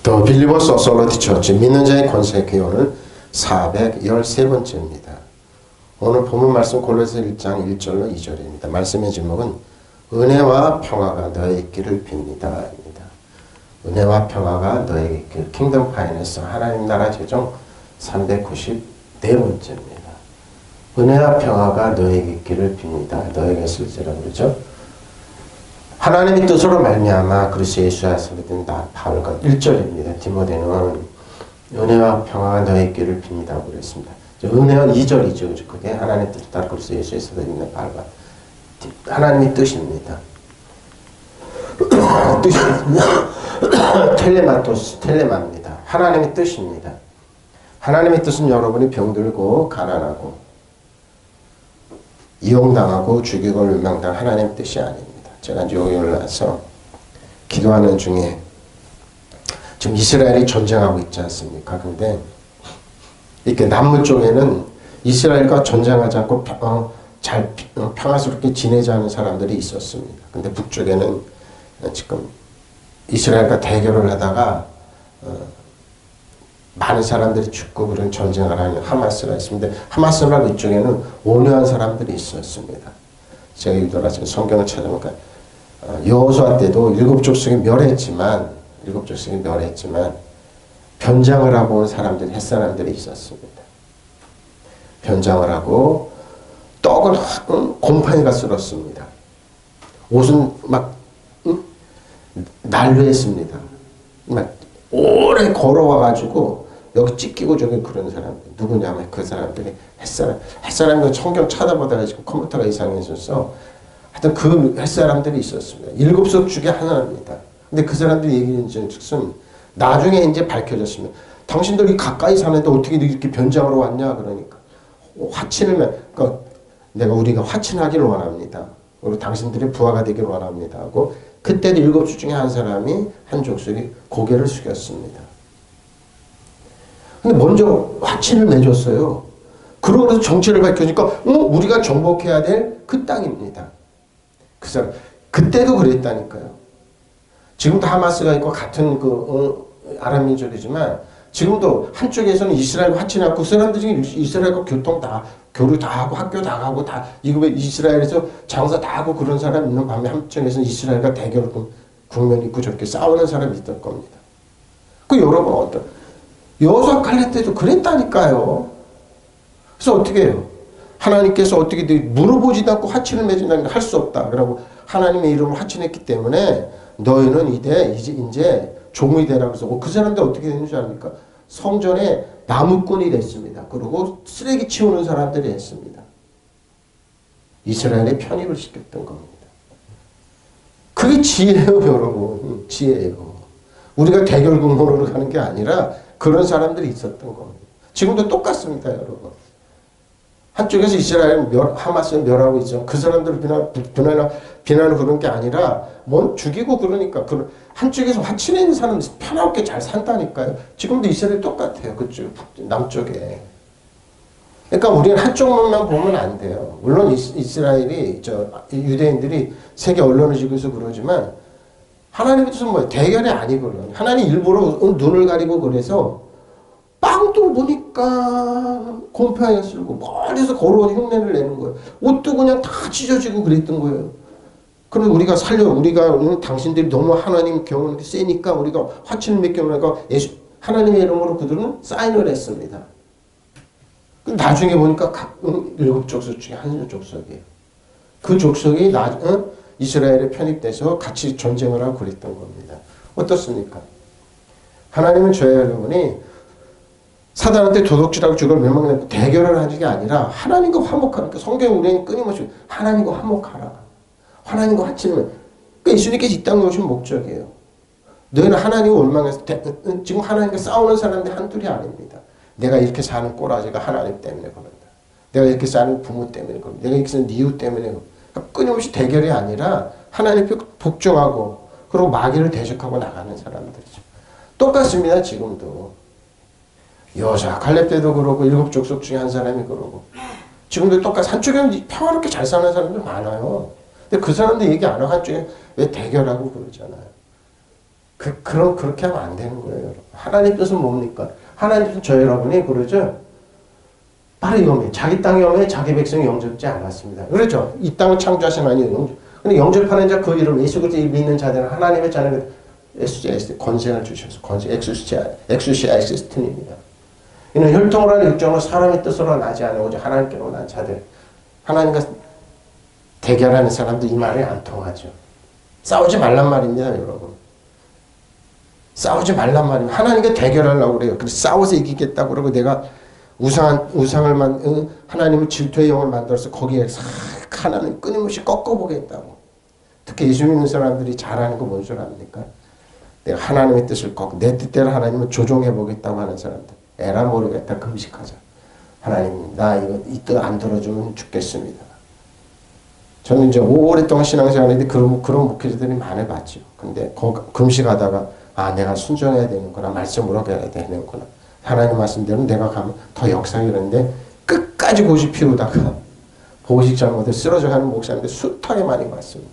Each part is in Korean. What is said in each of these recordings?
더 빌리버스 어솔러티 처치 믿는 자의 권세 교훈은 413번째입니다. 오늘 본문 말씀 골로새 1장 1절로 2절입니다. 말씀의 제목은 은혜와 평화가 너에게 있기를 빕니다. 은혜와 평화가 너에게 있기를. 킹덤 파이낸스 하나님 나라 재정 394번째입니다. 은혜와 평화가 너에게 있기를 빕니다. 너에게 쓸지라고 그러죠. 하나님의 뜻으로 말미암아 그리스도 예수 안에서 믿은 나 바울과 1절입니다. 디모데는 은혜와 평화가 너에게 있기를 빕니다. 그랬습니다. 은혜는 2절이죠. 그게 하나님의 뜻을 따라 그리스도 예수에서 믿는 바울과 하나님의 뜻입니다. 뜻입니다. 텔레마입니다. 하나님의 뜻입니다. 하나님의 뜻은 여러분이 병들고 가난하고 이용당하고 죽이고 멸망당한 하나님의 뜻이 아닙니다. 제가 이제 여기 올라와서 기도하는 중에 지금 이스라엘이 전쟁하고 있지 않습니까? 근데 이렇게 남부 쪽에는 이스라엘과 전쟁하지 않고 잘 평화스럽게 지내자는 사람들이 있었습니다. 근데 북쪽에는 지금 이스라엘과 대결을 하다가 많은 사람들이 죽고 그런 전쟁을 하는 하마스가 있습니다. 하마스랑 이쪽에는 온유한 사람들이 있었습니다. 제가 이더라 성경을 찾아보니까 여호수아 때도 일곱 족속이 멸했지만 변장을 하고 온 사람들이 햇사람들이 있었습니다. 변장을 하고 떡을 곰팡이가 쓸었습니다. 옷은 막 난로했습니다. 막 오래 걸어와가지고 여기 찢기고 저기 그런 사람들 누구냐면 그 사람들이 햇사람이 성경 찾아보다가 지금 컴퓨터가 이상해져서 하여튼 그 햇사람들이 있었습니다. 7석 중에 하나입니다. 근데 그 사람들이 얘기는 즉슨 나중에 이제 밝혀졌습니다. 당신들이 가까이 사는데 어떻게 이렇게 변장으로 왔냐 그러니까 그러니까 우리가 화친하기를 원합니다. 그리고 당신들이 부하가 되기를 원합니다 하고 그때도 7수 중에 한 사람이 한 족속이 고개를 숙였습니다. 근데 먼저 화친을 맺었어요. 그러고 나서 정체를 밝혀니까 우리가 정복해야 될 그 땅입니다. 그 사람 그때도 그랬다니까요. 지금도 하마스가 있고 같은 아랍 민족이지만 지금도 한쪽에서는 이스라엘 화친하고 그 사람들이 이스라엘과 교류 다 하고 학교 다 가고 다 이스라엘에서 장사 다 하고 그런 사람 있는 반면 한쪽에서는 이스라엘과 대결 국면이 있고 저렇게 싸우는 사람이 있을 겁니다. 그 여러분 여호수아 칼렙 때도 그랬다니까요. 그래서 어떻게 해요? 하나님께서 어떻게 물어보지도 않고 화친을 맺은다는 걸 할 수 없다. 그러고 하나님의 이름을 화친했기 때문에 너희는 이제 종이 되라고 해서 그 사람들 어떻게 되는 줄 압니까? 성전에 나무꾼이 됐습니다. 그리고 쓰레기 치우는 사람들이 했습니다. 이스라엘에 편입을 시켰던 겁니다. 그게 지혜예요, 여러분. 지혜예요. 우리가 대결 국문으로 가는 게 아니라 그런 사람들이 있었던 겁니다. 지금도 똑같습니다, 여러분. 한쪽에서 이스라엘 하마스를 멸하고 있죠. 그 사람들을 비난을 그런 게 아니라 죽이고 그러니까 한쪽에서 화친해 있는 사람은 편하게 잘 산다니까요. 지금도 이스라엘 똑같아요. 그쪽 남쪽에. 그러니까 우리는 한쪽만 보면 안 돼요. 물론 이스라엘이 유대인들이 세계 언론을 지고서 그러지만 하나님의 뜻은 뭐예요? 대결이 아니거든요. 하나님 일부러 눈을 가리고 그래서 빵도 보니까 곰팡이가 쓸고 멀리서 걸어온 흉내를 내는 거예요. 옷도 그냥 다 찢어지고 그랬던 거예요. 그럼 우리가 당신들이 너무 하나님 경험이 세니까 우리가 화친을 맺겨놓으니까 하나님의 이름으로 그들은 사인을 했습니다. 나중에 보니까 각 7족속 중에 한 족속이에요. 그 족속이 이스라엘에 편입돼서 같이 전쟁을 하고 그랬던 겁니다. 어떻습니까? 하나님은 저희 여러분이 사단한테 도둑질하고 죽을 멸망하고 대결을 하는 게 아니라 하나님과 화목하니까 성경 우리는 끊임없이 하나님과 화목하라. 하나님과 화친을 그러니까 예수님께서 이 땅에 오신 목적이에요. 너희는 하나님을 원망해서 지금 하나님과 싸우는 사람들이 한둘이 아닙니다. 내가 이렇게 사는 꼬라지가 하나님 때문에 그런다. 내가 이렇게 사는 부모 때문에 그런다. 내가 이렇게 사는 이유 때문에 그런다. 그러니까 끊임없이 대결이 아니라 하나님께 복종하고 그리고 마귀를 대적하고 나가는 사람들이죠. 똑같습니다. 지금도. 여호수아 칼렙 때도 그러고 7족속 중에 한 사람이 그러고 지금도 똑같이 한쪽에는 평화롭게 잘 사는 사람들 많아요. 근데 그 사람들 얘기 안 하고 한쪽에 왜 대결하고 그러잖아요. 그렇게 하면 안 되는 거예요. 여러분. 하나님 뜻은 뭡니까? 하나님 뜻은 저 여러분이 그러죠. 바로 이겁니다. 자기 땅이 오면 자기 백성이 영접지 않았습니다. 그렇죠? 이 땅을 창조하신 하나님 영접. 근데 영접하는 자 그 이름 예수 그리스도 믿는 자들은 하나님의 자녀가 권세를 주셔서 엑수시아 엑시스틴입니다. 이는 혈통으로 하는 육정으로 사람의 뜻으로 나지 않은 오직 하나님께로 난 자들. 하나님과 대결하는 사람들 이 말이 안 통하죠. 싸우지 말란 말입니다, 여러분. 싸우지 말란 말입니다. 하나님과 대결하려고 그래요. 그래서 싸워서 이기겠다고 그러고 내가 하나님을 질투의 영을 만들어서 거기에 싹 하나님 끊임없이 꺾어보겠다고. 특히 예수 믿는 사람들이 잘하는 거 뭔 줄 압니까? 내가 하나님의 뜻을 내 뜻대로 하나님을 조종해보겠다고 하는 사람들. 에라 모르겠다. 금식하자. 하나님, 나 이 뜻 안 들어주면 죽겠습니다. 저는 이제 오랫동안 신앙생활했는데 그런 목회자들이 많이 봤죠. 근데 금식하다가 내가 순종해야 되는구나. 말씀으로 가야 되는구나. 하나님 말씀대로 내가 가면 더 역사가 이러는데 끝까지 고집 피우다가 보식 잘못해 쓰러져 가는 목사님들 숱하게 많이 봤습니다.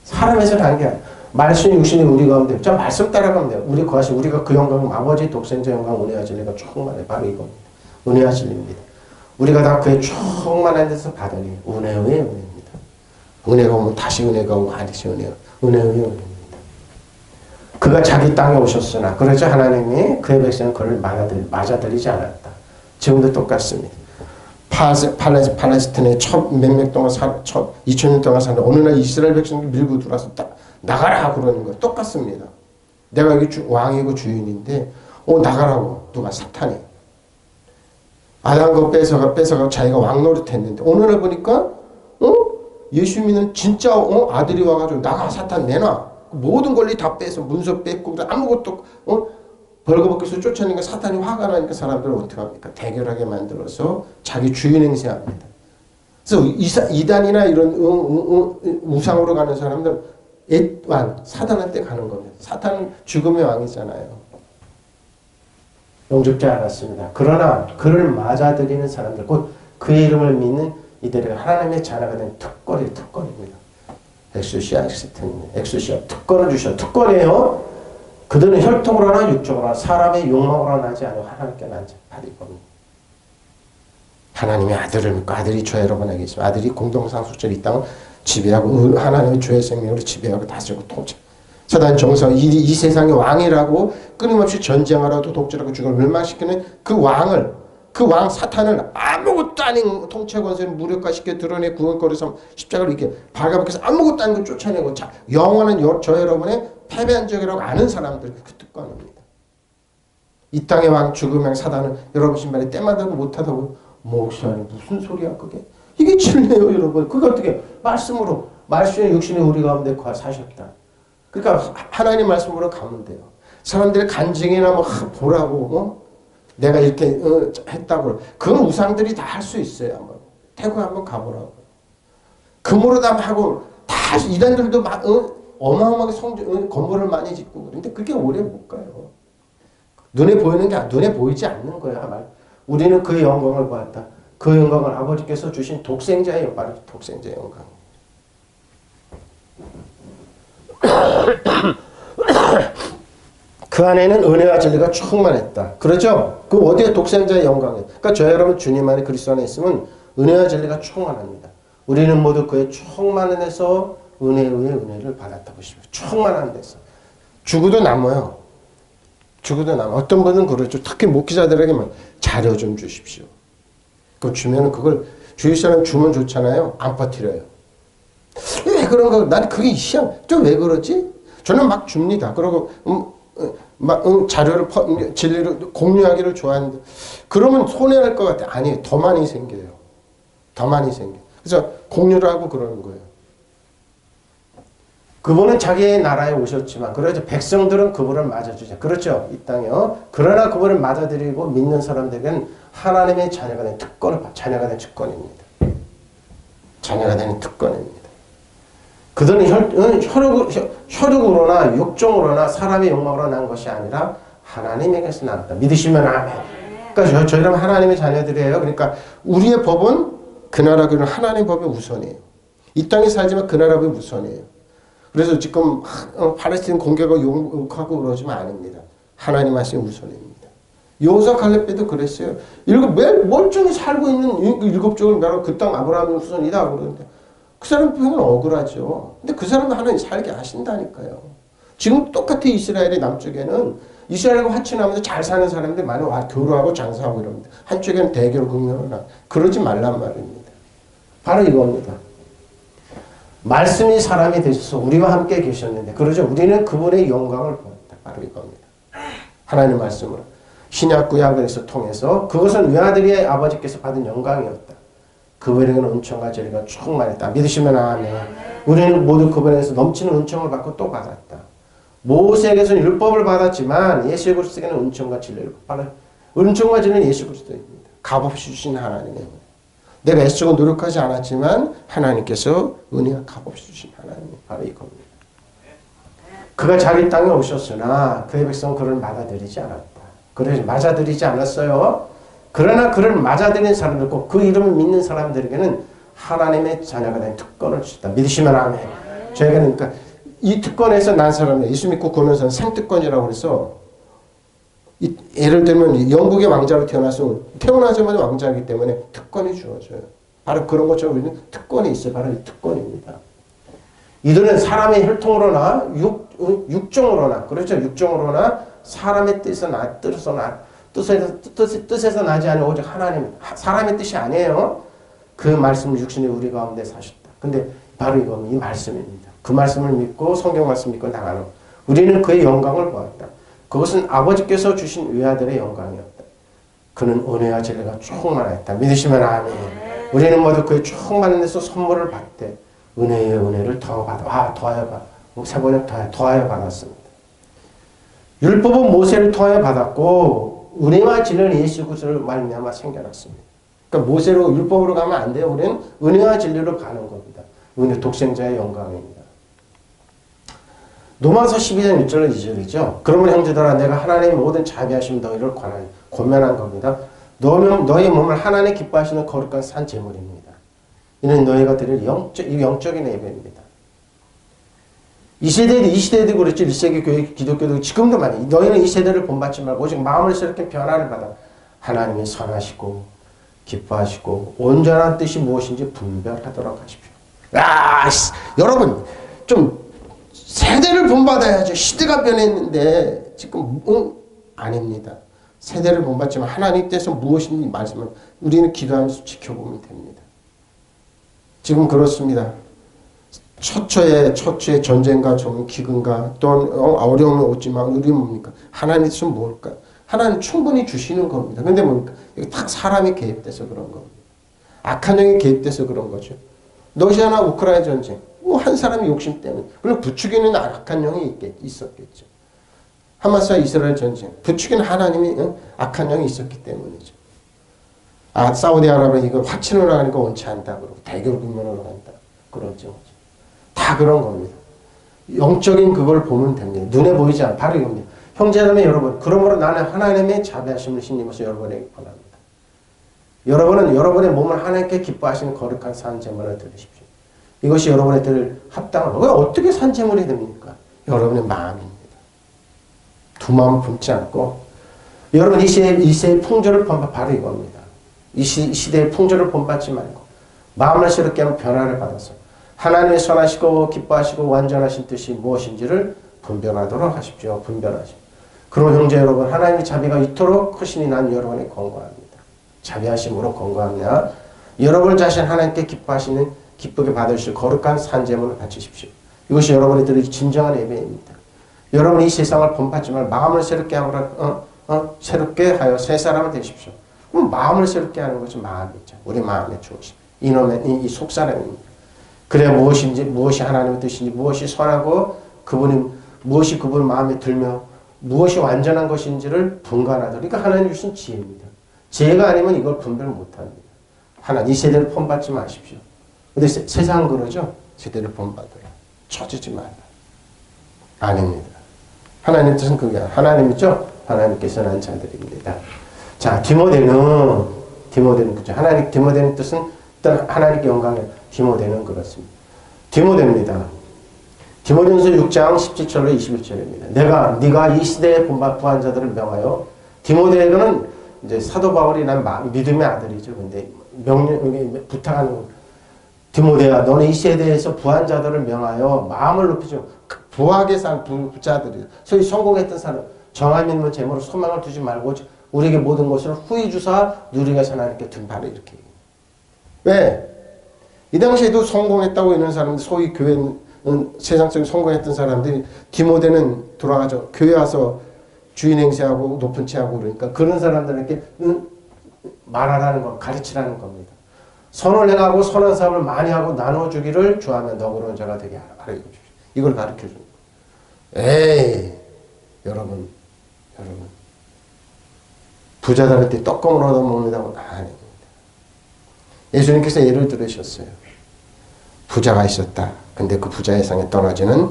사람에서 한 게 아니야. 말씀이 육신이 우리 가운데 저 말씀 따라가면 돼요. 우리가 그 영광 아버지 독생자 영광 은혜와 진리가 충만해. 바로 이겁니다. 은혜와 진리입니다. 우리가 다 그의 충만한 데서 받으니 은혜의 은혜입니다. 은혜가 오면 다시 은혜가 오고 다시 은혜의 은혜입니다. 그가 자기 땅에 오셨으나 그러죠. 하나님이 그의 백성은 그를 맞아들이지 않았다. 지금도 똑같습니다. 팔레스틴에 몇몇 동안 2000년 동안 사는데 어느 날 이스라엘 백성들이 밀고 들어와서 나가라 그러는 거예요. 똑같습니다. 내가 여기 왕이고 주인인데 나가라고. 누가? 사탄이. 아담 거 뺏어가 자기가 왕 노릇했는데 어느 날 보니까 예수 믿는 진짜 아들이 와가지고 나가 사탄 내놔. 모든 권리 다 빼서 문서 뺏고 아무것도 벌거벗겨서 쫓아내니까 사탄이 화가 나니까 사람들은 어떻게 합니까? 대결하게 만들어서 자기 주인 행세합니다. 그래서 이단이나 이런 우상으로 가는 사람들은 사탄한테 가는 겁니다. 사탄은 죽음의 왕이잖아요. 영접지 않았습니다. 그러나 그를 맞아들이는 사람들, 곧 그의 이름을 믿는 이들이 하나님의 자녀가 된 특권입니다. 엑수시아 엑시스틴입니다. 엑수시아 특권을 주셔. 특권이에요. 그들은 혈통으로나 육적으로나 사람의 욕망으로 나지 않고 하나님께 난 자들이거든요. 하나님의 아들을 믿고 아들이 저 여러분에게 있으면 아들이 공동상속자로 이 땅을 지배하고 하나님의 죄의 생명으로 지배하고 다스리고 통치. 사단 정상 이 세상의 왕이라고 끊임없이 전쟁하라도 독재하고 죽음을 멸망시키는 그 왕 사탄을 아무것도 아닌 통치 권세를 무력화시켜 드러내 구원거리에서 십자가를 이렇게 발가벗겨서 아무것도 아닌 걸 쫓아내고 영원한 저 여러분의 패배한 적이라고 아는 사람들 그 특권입니다. 이 땅의 왕 죽음의 왕 사단은 여러분 신발에 때마다도 못하다고 목사님 무슨 소리야 그게. 이게 진리예요 여러분. 그게 어떻게 말씀의 육신이 우리 가운데 사셨다. 그러니까 하나님 말씀으로 가면 돼요. 사람들의 간증이나 보라고 내가 이렇게 했다고. 그건 우상들이 다 할 수 있어요. 한번 태국 한번 가보라고. 금으로 다 하고 다 이단들도 막 어마어마하게 건물을 많이 짓고 그런데 그게 오래 못 가요. 눈에 보이는 게 눈에 보이지 않는 거야. 우리는 그의 영광을 보았다. 그 영광을 아버지께서 주신 독생자의 영광, 독생자의 영광. 그 안에는 은혜와 진리가 충만했다. 그렇죠? 그 어디에 독생자의 영광이에요. 그러니까 저 여러분 주님 안에 그리스도 안에 있으면 은혜와 진리가 충만합니다. 우리는 모두 그의 충만한 데서 은혜를 받았다 보십시오. 충만한 데서. 죽어도 남아요. 죽어도 남아. 어떤 분은 그러죠. 특히 목기자들에게만 자료 좀 주십시오. 그거 주면 그걸 주위 사람 주면 좋잖아요. 안 퍼뜨려요. 왜 그런가? 난 그게 희한. 좀 왜 그러지? 저는 막 줍니다. 그리고 자료를 진리를 공유하기를 좋아하는데 그러면 손해날 것 같아. 아니, 더 많이 생겨요. 더 많이 생겨. 그래서 공유를 하고 그러는 거예요. 그분은 자기의 나라에 오셨지만 그렇죠. 백성들은 그분을 맞아주죠. 그렇죠. 이 땅에요. 그러나 그분을 맞아들이고 믿는 사람들에게는 하나님의 자녀가 된 자녀가 된 특권입니다. 자녀가 된 특권입니다. 그들은 혈육으로나 육종으로나 사람의 욕망으로 난 것이 아니라 하나님에게서 나왔다. 믿으시면 아멘. 그러니까 저희는 하나님의 자녀들이에요. 그러니까 우리의 법은 그 나라 하나님의 법이 우선이에요. 이 땅에 살지만 그 나라 법이 우선이에요. 그래서 지금 팔레스타인 공격을 욕하고 그러지만 아닙니다. 하나님 말씀이 우선입니다. 여호수아 갈렙 때도 그랬어요. 매일 멀쩡히 살고 있는 일곱 족을 멸하고 그 땅 아브라함이 후손이다 그러는데 그 사람 보면 억울하죠. 근데 그 사람은 하나님 살게 하신다니까요. 지금 똑같아. 이스라엘의 남쪽에는 이스라엘과 화친하면서 잘 사는 사람들 많이 와 교류하고 장사하고 이럽니다. 한쪽에는 대결 국면을 그러지 말란 말입니다. 바로 이겁니다. 말씀이 사람이 되셔서 우리와 함께 계셨는데 그러죠. 우리는 그분의 영광을 보았다. 바로 이겁니다. 하나님 말씀으로 신약 구약에서 통해서 그것은 외아들의 아버지께서 받은 영광이었다. 그분에게는 은총과 진리가 충만했다. 믿으시면 아멘. 우리는 모두 그분에게서 넘치는 은총을 받고 또 받았다. 모세에게서는 율법을 받았지만 예수 그리스도에게는 은총과 진리를 받았다. 은총과 진리는 예수 그리스도입니다. 값없이 주신 하나님의 은혜. 내가 애쓰고 노력하지 않았지만 하나님께서 은혜가 값없이 주신 하나님 바로 이겁니다. 그가 자기 땅에 오셨으나 그의 백성은 그를 맞아들이지 않았다. 그래서 맞아들이지 않았어요. 그러나 그를 맞아들이는 사람들, 꼭 그 이름을 믿는 사람들에게는 하나님의 자녀가 된 특권을 주셨다. 믿으시면 아멘. 저희가 그러니까 이 특권에서 난 사람들, 예수 믿고 구원하는 생특권이라고 그래서 예를 들면 영국의 왕자로 태어나자마자 왕자이기 때문에 특권이 주어져요. 바로 그런 것처럼 우리는 특권이 있어요. 바로 이 특권입니다. 이들은 사람의 혈통으로나 육종으로나 그렇죠. 육종으로나 사람의 뜻에서 나지 않은 오직 하나님, 사람의 뜻이 아니에요. 그 말씀을 육신이 우리 가운데 사셨다. 근데 바로 이겁니다. 이 말씀입니다. 그 말씀을 믿고 성경 말씀 믿고 나가는 우리는 그의 영광을 보았다. 그것은 아버지께서 주신 외아들의 영광이었다. 그는 은혜와 진리가 충만했다. 믿으시면 아멘. 우리는 모두 그의 충만한 데서 선물을 받되 은혜의 은혜를 더하여 받았습니다. 율법은 모세를 통하여 받았고 은혜와 진리는 예수 그리스도를 말미암아 생겨났습니다. 그러니까 모세로 율법으로 가면 안 돼요. 우리는 은혜와 진리로 가는 겁니다. 은혜 독생자의 영광입니다. 로마서 12장 1절 2절이죠. 그러면 형제들아 내가 하나님의 모든 자비하심 너희를 관하여 권면한 겁니다. 너희 몸을 하나님 기뻐하시는 거룩한 산 제물입니다. 이는 너희가 드릴 영적인 예배입니다. 이 시대에도 그렇죠. 1세기 교회 기독교도 지금도 많이 너희는 이 세대를 본받지 말고 오직 마음을 새롭게 변화를 받아 하나님이 선하시고 기뻐하시고 온전한 뜻이 무엇인지 분별하도록 하십시오. 여러분 좀 세대를 본받아야죠. 시대가 변했는데 지금 아닙니다. 세대를 본받지만 하나님께서 무엇인지 말씀을 우리는 기도하면서 지켜보면 됩니다. 지금 그렇습니다. 처처에 전쟁과 기근과 또는 어려움이 오지만 우리는 뭡니까? 하나님 뜻은 뭘까? 하나님 충분히 주시는 겁니다. 근데 뭡니까? 이게 다 사람이 개입돼서 그런 겁니다. 악한 영이 개입돼서 그런 거죠. 러시아나 우크라이나 전쟁, 한 사람의 욕심 때문에. 물론 부추기는 악한 영이 있었겠죠. 하마스와 이스라엘 전쟁, 부추기는 하나님이 악한 영이 있었기 때문이죠. 사우디아라비아 이거 화친으로 가니까 원치 않다 그러고 대결 국면으로 간다 그러죠. 다 그런 겁니다. 영적인 그걸 보면 됩니다. 눈에 보이지 않아. 바로 이겁니다. 형제자매 여러분, 그러므로 나는 하나님의 자비하심을 신임으로 여러분에게 권합니다. 여러분은 여러분의 몸을 하나님께 기뻐하시는 거룩한 산제물을 드리십시오. 이것이 여러분의 들 합당한 왜 어떻게 산제물이 됩니까? 여러분의 마음입니다. 두 마음 품지 않고 여러분 이 시대의 풍조를 본받 바로 이겁니다. 이 시대의 풍조를 본받지 말고 마음을 새롭게 하면 변화를 받아서 하나님의 선하시고 기뻐하시고 완전하신 뜻이 무엇인지를 분별하도록 하십시오. 분별하십시오. 그럼 형제 여러분 하나님의 자비가 이토록 크시니 난 여러분의 권고합니다. 자비하심으로 권고합니다. 여러분 자신 하나님께 기쁘게 받으실 거룩한 산제물을 바치십시오. 이것이 여러분들의 진정한 예배입니다. 여러분 이 세상을 본받지만 마음을 새롭게 새롭게 하여 새 사람을 되십시오. 그럼 마음을 새롭게 하는 것은 마음이죠. 우리 마음의 중심. 이 속사람입니다. 그래야 무엇이 하나님의 뜻인지, 무엇이 선하고 무엇이 그분 마음에 들며 무엇이 완전한 것인지를 분간하도록. 그러니까 하나님 주신 지혜입니다. 지혜가 아니면 이걸 분별 못합니다. 이 세대를 본받지 마십시오. 근데 세상은 그러죠. 세대를 본받아라. 쳐주지 마라. 아닙니다. 하나님 뜻은 그게 하나님이죠. 하나님께서 난 자들입니다. 자, 디모데는 그죠. 디모데는 뜻은 일단 하나님께 영광을. 디모데는 그렇습니다. 디모데입니다. 디모데전서 6장 17절로 21절입니다. 네가 이 시대의 부한 자들을 명하여, 디모데는 이제 사도 바울이 난 믿음의 아들이죠. 근데 부탁하는 디모데야, 너는 이 시대에서 부한 자들을 명하여 마음을 높이죠. 부하게 산 부자들이, 소위 성공했던 사람, 정한 믿음은 재물로 소망을 두지 말고 우리에게 모든 것을 후히 주사 누리게 하나님께 등반을 이렇게. 왜? 이 당시에도 성공했다고 이런 사람들, 소위 교회는 세상적인 성공했던 사람들이 디모데는 돌아가죠. 교회 와서 주인 행세하고 높은 체하고 그러니까 그런 사람들에게 말하라는 거, 가르치라는 겁니다. 선을 행하고 선한 사업을 많이 하고 나눠주기를 좋아하면 너그러운 자가 되게 하라. 이걸 가르쳐주는 거예요. 에이, 여러분. 부자들할 때 떡국을 얻어먹는다고 아닙니다. 예수님께서 예를 들으셨어요. 부자가 있었다. 근데 그 부자의 상에 떨어지는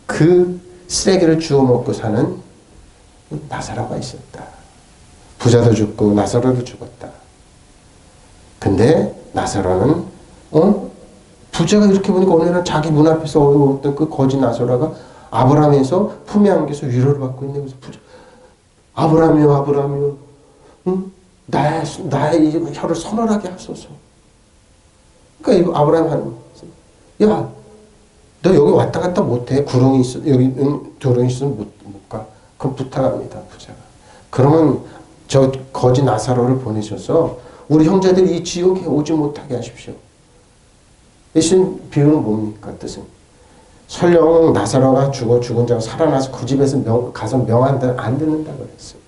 그 쓰레기를 주워 먹고 사는 나사로가 있었다. 부자도 죽고 나사로도 죽었다. 근데 나사로는 부자가 이렇게 보니까 오늘은 자기 문 앞에서 어떤 그 거지 나사로가 아브라함에서 품에 안겨서 위로를 받고 있는 거죠. 아브라함이요, 응? 나의 혀를 선언하게 하소서. 그러니까 이거 아브라함 하는, 야, 너 여기 왔다 갔다 못해. 구렁이 있어, 여기 도렁이 있으면 못 가. 그럼 부탁합니다, 부자가. 그러면 저 거지 나사로를 보내셔서 우리 형제들이 이 지옥에 오지 못하게 하십시오. 예수님 비유는 뭡니까? 뜻은 설령 나사로가 죽은 자가 살아나서 그 집에서 가서 명한다 안 듣는다 그랬어요.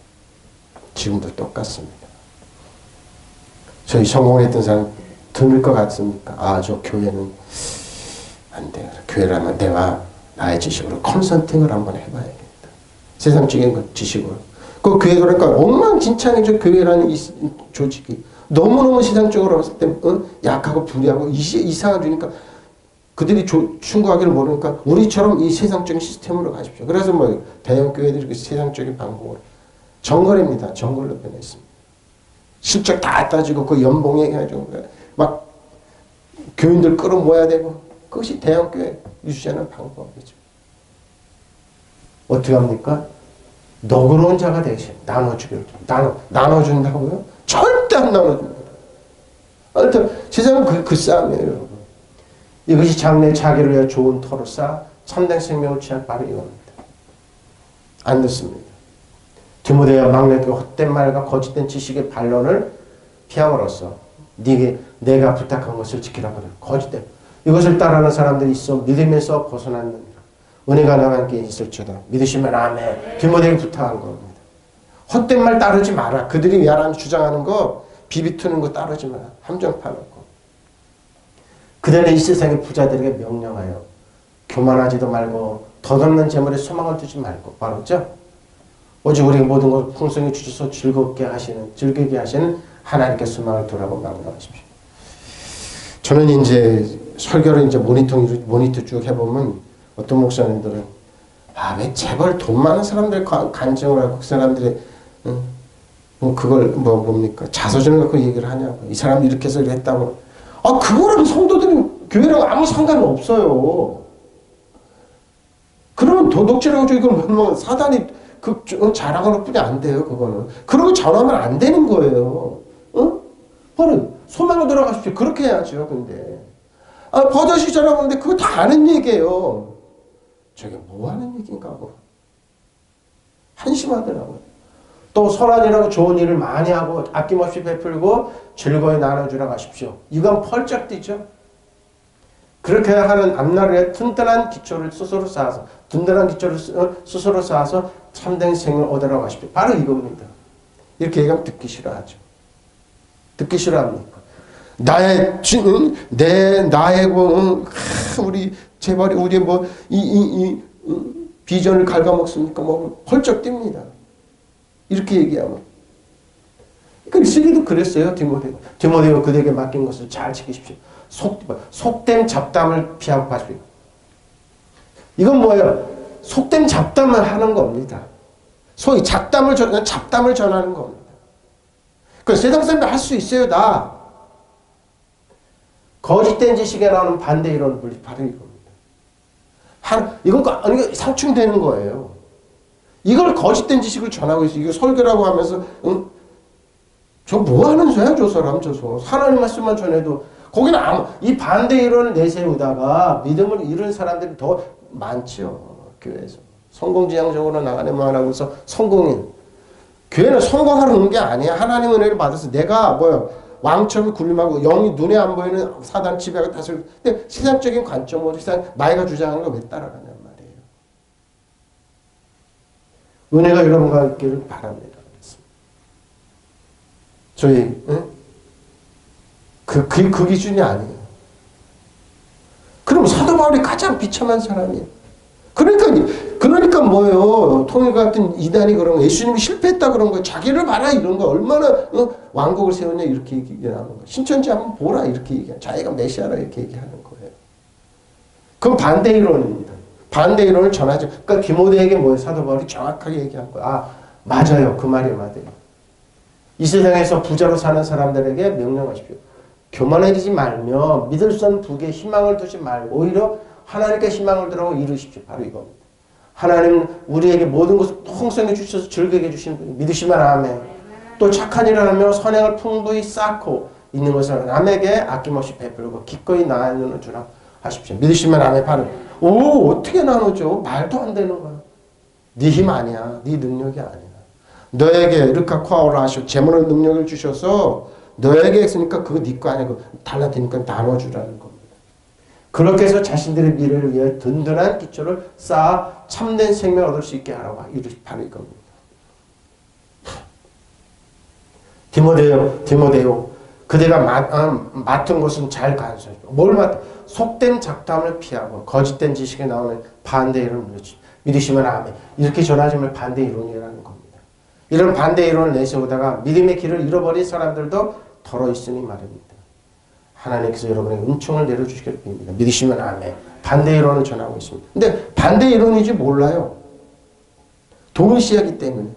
지금도 똑같습니다. 저희 성공했던 사람 드물 것 같습니까? 저 교회는 안 돼요. 교회라면 내가 나의 지식으로 컨설팅을 한번 해봐야겠다. 세상적인 지식으로. 그 교회 그러니까 엉망진창이죠. 교회라는 이 조직이. 너무너무 세상적으로 봤을 때 약하고 불리하고 이상한 주니까 그들이 충고하기를 모르니까 우리처럼 이 세상적인 시스템으로 가십시오. 그래서 대형 교회들이 세상적인 방법으로 정글입니다. 정글로 변했습니다. 실적 다 따지고 그 연봉에 해가지고 막 교인들 끌어모아야 되고 그것이 대형 교회 유지하는 방법이죠. 어떻게 합니까? 너그러운 자가 되시 나눠주기를 나눠준다고요? 절대 안 나눠줍니다. 하여튼 세상은 그 싸움이에요, 여러분. 이것이 장래 자기를 위해 좋은 터를 쌓아 참된 생명을 취할 바로 이겁니다. 안 듣습니다. 디모데야, 막내에게 헛된 말과 거짓된 지식의 반론을 피함으로써 내가 부탁한 것을 지키라 그래. 거짓된 이것을 따르는 사람들이 있어 믿음에서 벗어났느니라. 은혜가 나와 함께 있을지어다. 믿으시면 아멘. 디모데에게 부탁한 겁니다. 헛된 말 따르지 마라. 그들이 미안한 주장하는 거 비비트는 거 따르지 마라. 함정 파놓고. 그대는 이 세상의 부자들에게 명령하여 교만하지도 말고 덧없는 재물에 소망을 두지 말고 바로죠. 오직 우리가 모든 것 풍성히 주셔서 즐겁게 하시는 하나님께 소망을 두라고 명령하십시오. 저는 이제 설교를 이제 모니터 쭉 해보면 어떤 목사님들은 왜 재벌 돈 많은 사람들 간증을 하고 그 사람들이 그걸 뭡니까 자서전을 갖고 얘기를 하냐고. 이 사람이 이렇게 해서 했다고. 그거랑 성도들은 교회랑 아무 상관없어요. 그러면 도덕질하고 이건 사단이 자랑하는 뿐이 안 돼요. 그거는. 그런 거 전하면 안 되는 거예요. 바로 소망으로 들어가십시오. 그렇게 해야죠. 근데 버젓이 전하는데 그거 다 아는 얘기예요. 저게 뭐 하는 얘기인가 하고 한심하더라고요. 또 선한이라고 좋은 일을 많이 하고 아낌없이 베풀고 즐거이 나눠주라 하십시오. 이건 펄쩍 뛰죠. 그렇게 하는 앞날에 든든한 기초를 스스로 쌓아서 참된 생을 얻으라고 하십시오. 바로 이겁니다. 이렇게 얘기하면 듣기 싫어하죠. 듣기 싫어합니까? 나의 우리 재벌이 우리 이 비전을 갉아먹습니까? 펄쩍 뜁니다. 이렇게 얘기하면. 그러니까 쓰기도 그랬어요. 디모데가 그에게 맡긴 것을 잘 지키십시오. 속된 잡담을 피하고 가십시오. 이건 뭐예요? 속된 잡담을 하는 겁니다. 소위 잡담을 전하는 겁니다. 그 세상 사람들 할 수 있어요, 다. 거짓된 지식에 나오는 반대 이론을 바로 이겁니다. 이건 아니 상충되는 거예요. 이걸 거짓된 지식을 전하고 있어. 이거 설교라고 하면서 응? 저 뭐 하는 소야 저 사람 저서 하나님 말씀만 전해도 거기는 이 반대 이론을 내세우다가 믿음을 잃은 사람들이 더 많죠. 교회에서 성공지향적으로 나가네만 하고 서 성공인 교회는 성공하는 게 아니야. 하나님 은혜를 받아서 내가 뭐요 왕처럼 군림하고 영이 눈에 안 보이는 사단 지배하고 다스리고 근데 세상적인 관점으로 세상 나이가 주장하는 거 왜 따라가냐 말이에요. 은혜가 여러분과 있기를 바랍니다. 저희 응? 그 기준이 아니에요. 그럼 사도 바울이 가장 비참한 사람이에요. 그러니까 뭐예요? 통일과 같은 이단이 그런 거, 예수님이 실패했다 그런 거, 자기를 봐라 이런 거, 얼마나 왕국을 세웠냐 이렇게 얘기하는 거. 신천지 한번 보라 이렇게 얘기해. 자기가 메시아라 이렇게 얘기하는 거예요. 그건 반대 이론입니다. 반대 이론을 전하죠. 그러니까 디모데에게 뭐예요? 사도 바울이 정확하게 얘기한 거예요. 아 맞아요. 그 말이 맞아요. 이 세상에서 부자로 사는 사람들에게 명령하십시오. 교만해지지 말며 믿을 수 없는 북에 희망을 두지 말고 오히려 하나님께 희망을 두라고 이루십시오. 바로 이겁니다. 하나님은 우리에게 모든 것을 통성해 주셔서 즐거게 해주시는 분이 믿으시면 아멘. 또 착한 일을 하며 선행을 풍부히 쌓고 있는 것을 남에게 아낌없이 베풀고 기꺼이 나누는 주라 하십시오. 믿으시면 아멘. 바로 어떻게 나누죠? 말도 안 되는 거야. 네 힘 아니야. 네 능력이 아니야. 너에게 르카쿠아오라 하시고 재물의 능력을 주셔서 너에게 했으니까 그거 네 거 아니고 달라드니까 나눠주라는 겁니다. 그렇게 해서 자신들의 미래를 위해 든든한 기초를 쌓아 참된 생명을 얻을 수 있게 하라고 바로 이겁니다. 디모데요. 그대가 맡은 것은 잘 간수해줘. 뭘 맡아? 속된 작담을 피하고 거짓된 지식에 나오는 반대 이론을 믿으시면 아멘. 이렇게 전하지만 반대 이론이라는 겁니다. 이런 반대 이론을 내세우다가 믿음의 길을 잃어버린 사람들도 덜어 있으니 말입니다. 하나님께서 여러분에게 은총을 내려주시길 빕니다. 믿으시면 아멘. 반대 이론을 전하고 있습니다. 근데 반대 이론인지 몰라요. 동일시하기 때문에.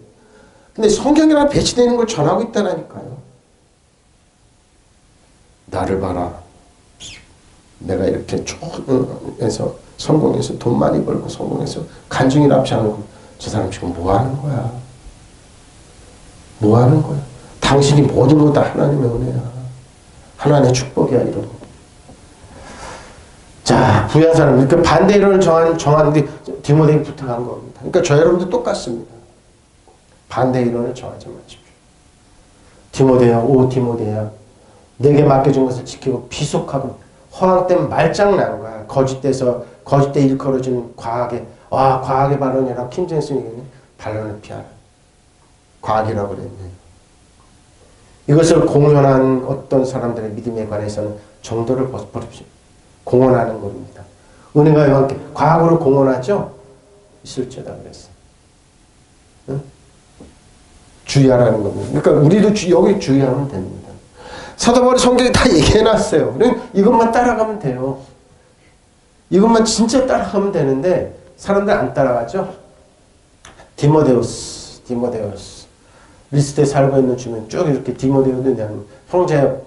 근데 성경이랑 배치되는 걸 전하고 있다니까요. 나를 봐라. 내가 이렇게 해서 성공해서 돈 많이 벌고 성공해서 간증이 납치 않고 저 사람 지금 뭐 하는 거야? 뭐 하는 거야? 당신이 모든 거 다 하나님의 은혜야. 하나님의 축복이야 이런 거. 자, 부유한 사람. 그러니까 반대 이론을 정하는데 디모데에게 부탁한 겁니다. 그러니까 저 여러분도 똑같습니다. 반대 이론을 정하지 마십시오. 디모데야. 내게 맡겨진 것을 지키고 비속하고 허황된 말장난과 거짓돼 일컬어지는 과학의 발언이라고 김정일이 반론을 피하라. 과학이라고 그랬네요. 이것을 공언한 어떤 사람들의 믿음에 관해서는 정도를 버립시오. 공언하는 겁니다. 은혜가 함께 과학으로 공언하죠? 있을지어다 그랬어요. 응? 주의하라는 겁니다. 그러니까 우리도 여기 주의하면 됩니다. 사도 바울이 성경에 다 얘기해놨어요. 이것만 따라가면 돼요. 이것만 진짜 따라가면 되는데 사람들 안 따라가죠? 디모데우스 리스트에 살고 있는 주민 쭉 이렇게 디모데우스에 대한 형제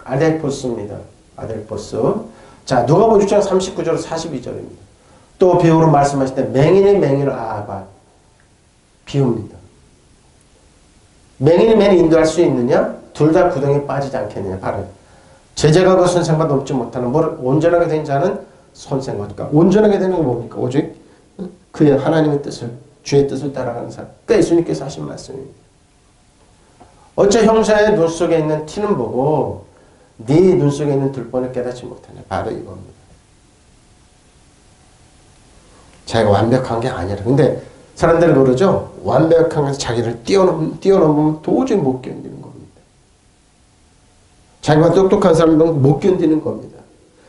아델포스입니다. 아델포스. 자, 누가복음 6장 39절 42절입니다. 또 비유로 말씀하실 때 맹인이 맹인을 비웁니다. 맹인이 맹인을 인도할 수 있느냐? 둘 다 구덩이에 빠지지 않겠느냐? 바로 제재가 그 선생과 넘지 못하는 온전하게 된 자는 선생과 그러니까 온전하게 되는 건 뭡니까? 오직 그의 하나님의 뜻을 주의 뜻을 따라가는 사람. 그러니까 예수님께서 하신 말씀입니다. 어째 형제의 눈 속에 있는 티는 보고 네 눈 속에 있는 들번을 깨닫지 못하냐. 바로 이겁니다. 자기가 완벽한 게 아니라. 근데 사람들은 그러죠. 완벽한 것에서 자기를 뛰어넘으면 도저히 못 견디는 겁니다. 자기가 똑똑한 사람은 못 견디는 겁니다.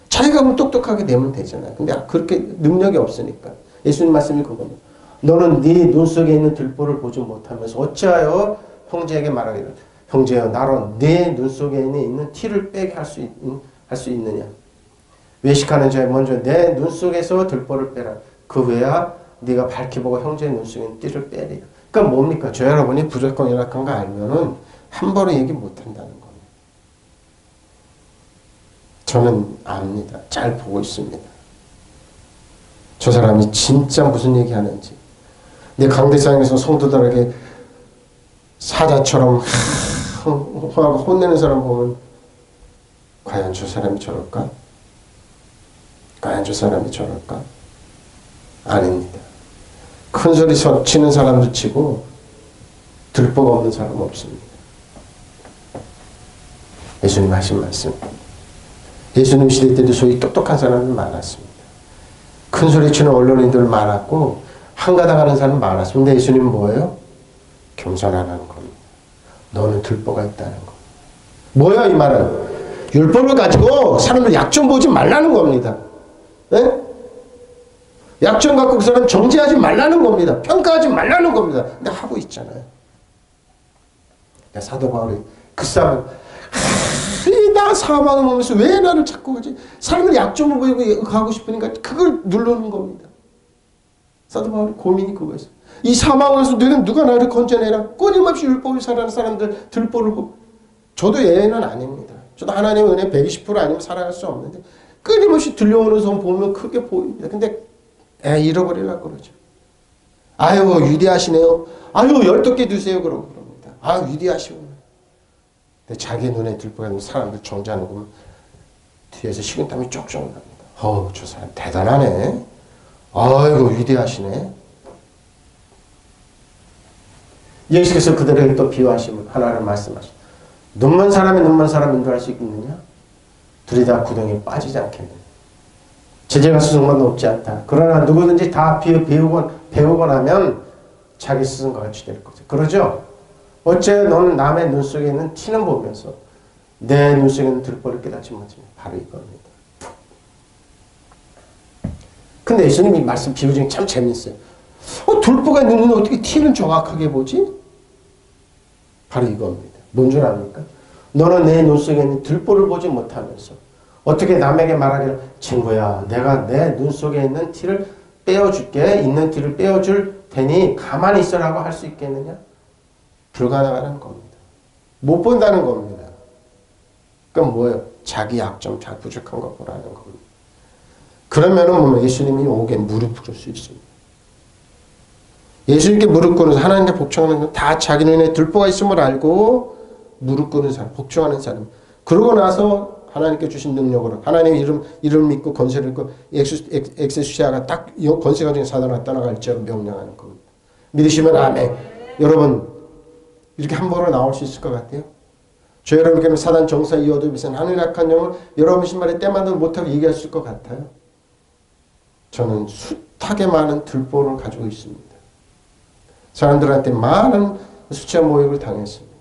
자기가 뭐 똑똑하게 되면 되잖아요. 근데 그렇게 능력이 없으니까. 예수님 말씀이 그겁니다. 너는 네 눈 속에 있는 들보를 보지 못하면서 어찌하여 형제에게 말하기를 형제여 나로 내 눈 속에 있는 티를 빼게 할 수 있느냐. 외식하는 자여 먼저 내 눈 속에서 들보를 빼라. 그 후에야 네가 밝히 보고 형제의 눈 속에 있는 띠를 빼리라. 그러니까 뭡니까? 저 여러분이 부족한 연약한 거 알면은 한 번에 얘기 못 한다는 겁니다. 저는 압니다. 잘 보고 있습니다. 저 사람이 진짜 무슨 얘기 하는지. 내 강대상에서 성도들에게 사자처럼 혼내는 사람 보면 과연 저 사람이 저럴까? 과연 저 사람이 저럴까? 아닙니다. 큰 소리 치는 사람도 치고 들보가 없는 사람 없습니다. 예수님 하신 말씀. 예수님 시대 때도 소위 똑똑한 사람들 많았습니다. 큰 소리 치는 언론인들 많았고 한가닥 하는 사람 많았습니다. 근데 예수님은 뭐예요? 겸손하라는 겁니다. 너는 들보가 있다는 거. 뭐야 이 말은? 율법을 가지고 사람들 약점 보지 말라는 겁니다. 네? 약점 갖고 그 사람 정죄하지 말라는 겁니다. 평가하지 말라는 겁니다. 근데 하고 있잖아요. 사도 바울이 그 사람 나 사망을 보면서 왜 나를 찾고 가지? 사람을 약점을 보이고 가고 싶으니까 그걸 누르는 겁니다. 사도 바울이 고민이 그거였어요. 이 사망에서 누가 나를 건져내라. 끊임없이 율법을 살아가는 사람들 들보를 보고. 저도 예외는 아닙니다. 저도 하나님의 은혜 120% 아니면 살아갈 수 없는데 끊임없이 들려오는 성 보면 크게 보입니다. 근데 잃어버리려고 그러죠. 아유 위대하시네요. 아유 10개 두세요. 그러고 그럽니다. 아유 위대하시구나. 근데 자기 눈에 들보가 있는 사람들 정죄하는 거 보면 뒤에서 식은땀이 쪽쪽 납니다. 저 사람 대단하네. 아이고 위대하시네. 예수께서 그들에게 또 비유하시면 하나를 말씀하십니다. 눈먼 사람이 눈먼 사람 인도할 수 있겠느냐? 둘이 다 구덩이에 빠지지 않겠느냐? 제재가 수송만 높지 않다. 그러나 누구든지 다 배우고 나면 자기 스승과 같이 될 거죠. 그러죠? 어째 너는 남의 눈 속에 있는 티는 보면서 내 눈 속에 있는 들보를 깨닫지 못하냐? 바로 이겁니다. 근데 예수님이 말씀 비유 중에 참 재밌어요. 들보가 있는 눈은 어떻게 티는 정확하게 보지? 바로 이겁니다. 뭔 줄 압니까? 너는 내 눈 속에 있는 들보를 보지 못하면서 어떻게 남에게 말하기를 친구야 내가 내 눈 속에 있는 티를 빼어줄게. 있는 티를 빼어줄 테니 가만히 있으라고 할 수 있겠느냐? 불가능하다는 겁니다. 못 본다는 겁니다. 그럼 뭐예요? 자기 약점, 자기 부족한 거 보라는 겁니다. 그러면은 예수님이 오게 무릎 꿇을 수 있습니다. 예수님께 무릎 꿇는 하나님께 복종하는 건 다 자기 눈에 들보가 있음을 알고 무릎 꿇는 사람, 복종하는 사람. 그러고 나서 하나님께 주신 능력으로 하나님의 이름 믿고 권세를 믿고 엑세수시아가 딱 권세가 중에 사단을 떠나갈지어로 명령하는 겁니다. 믿으시면 아멘. 여러분 이렇게 한 번으로 나올 수 있을 것 같아요? 저 여러분께는 사단 정사 이어도 비싼 하늘 악한 영을 여러분 신발에 때만도 못하고 얘기하실 것 같아요? 저는 숱하게 많은 들보를 가지고 있습니다. 사람들한테 많은 수치와 모욕을 당했습니다.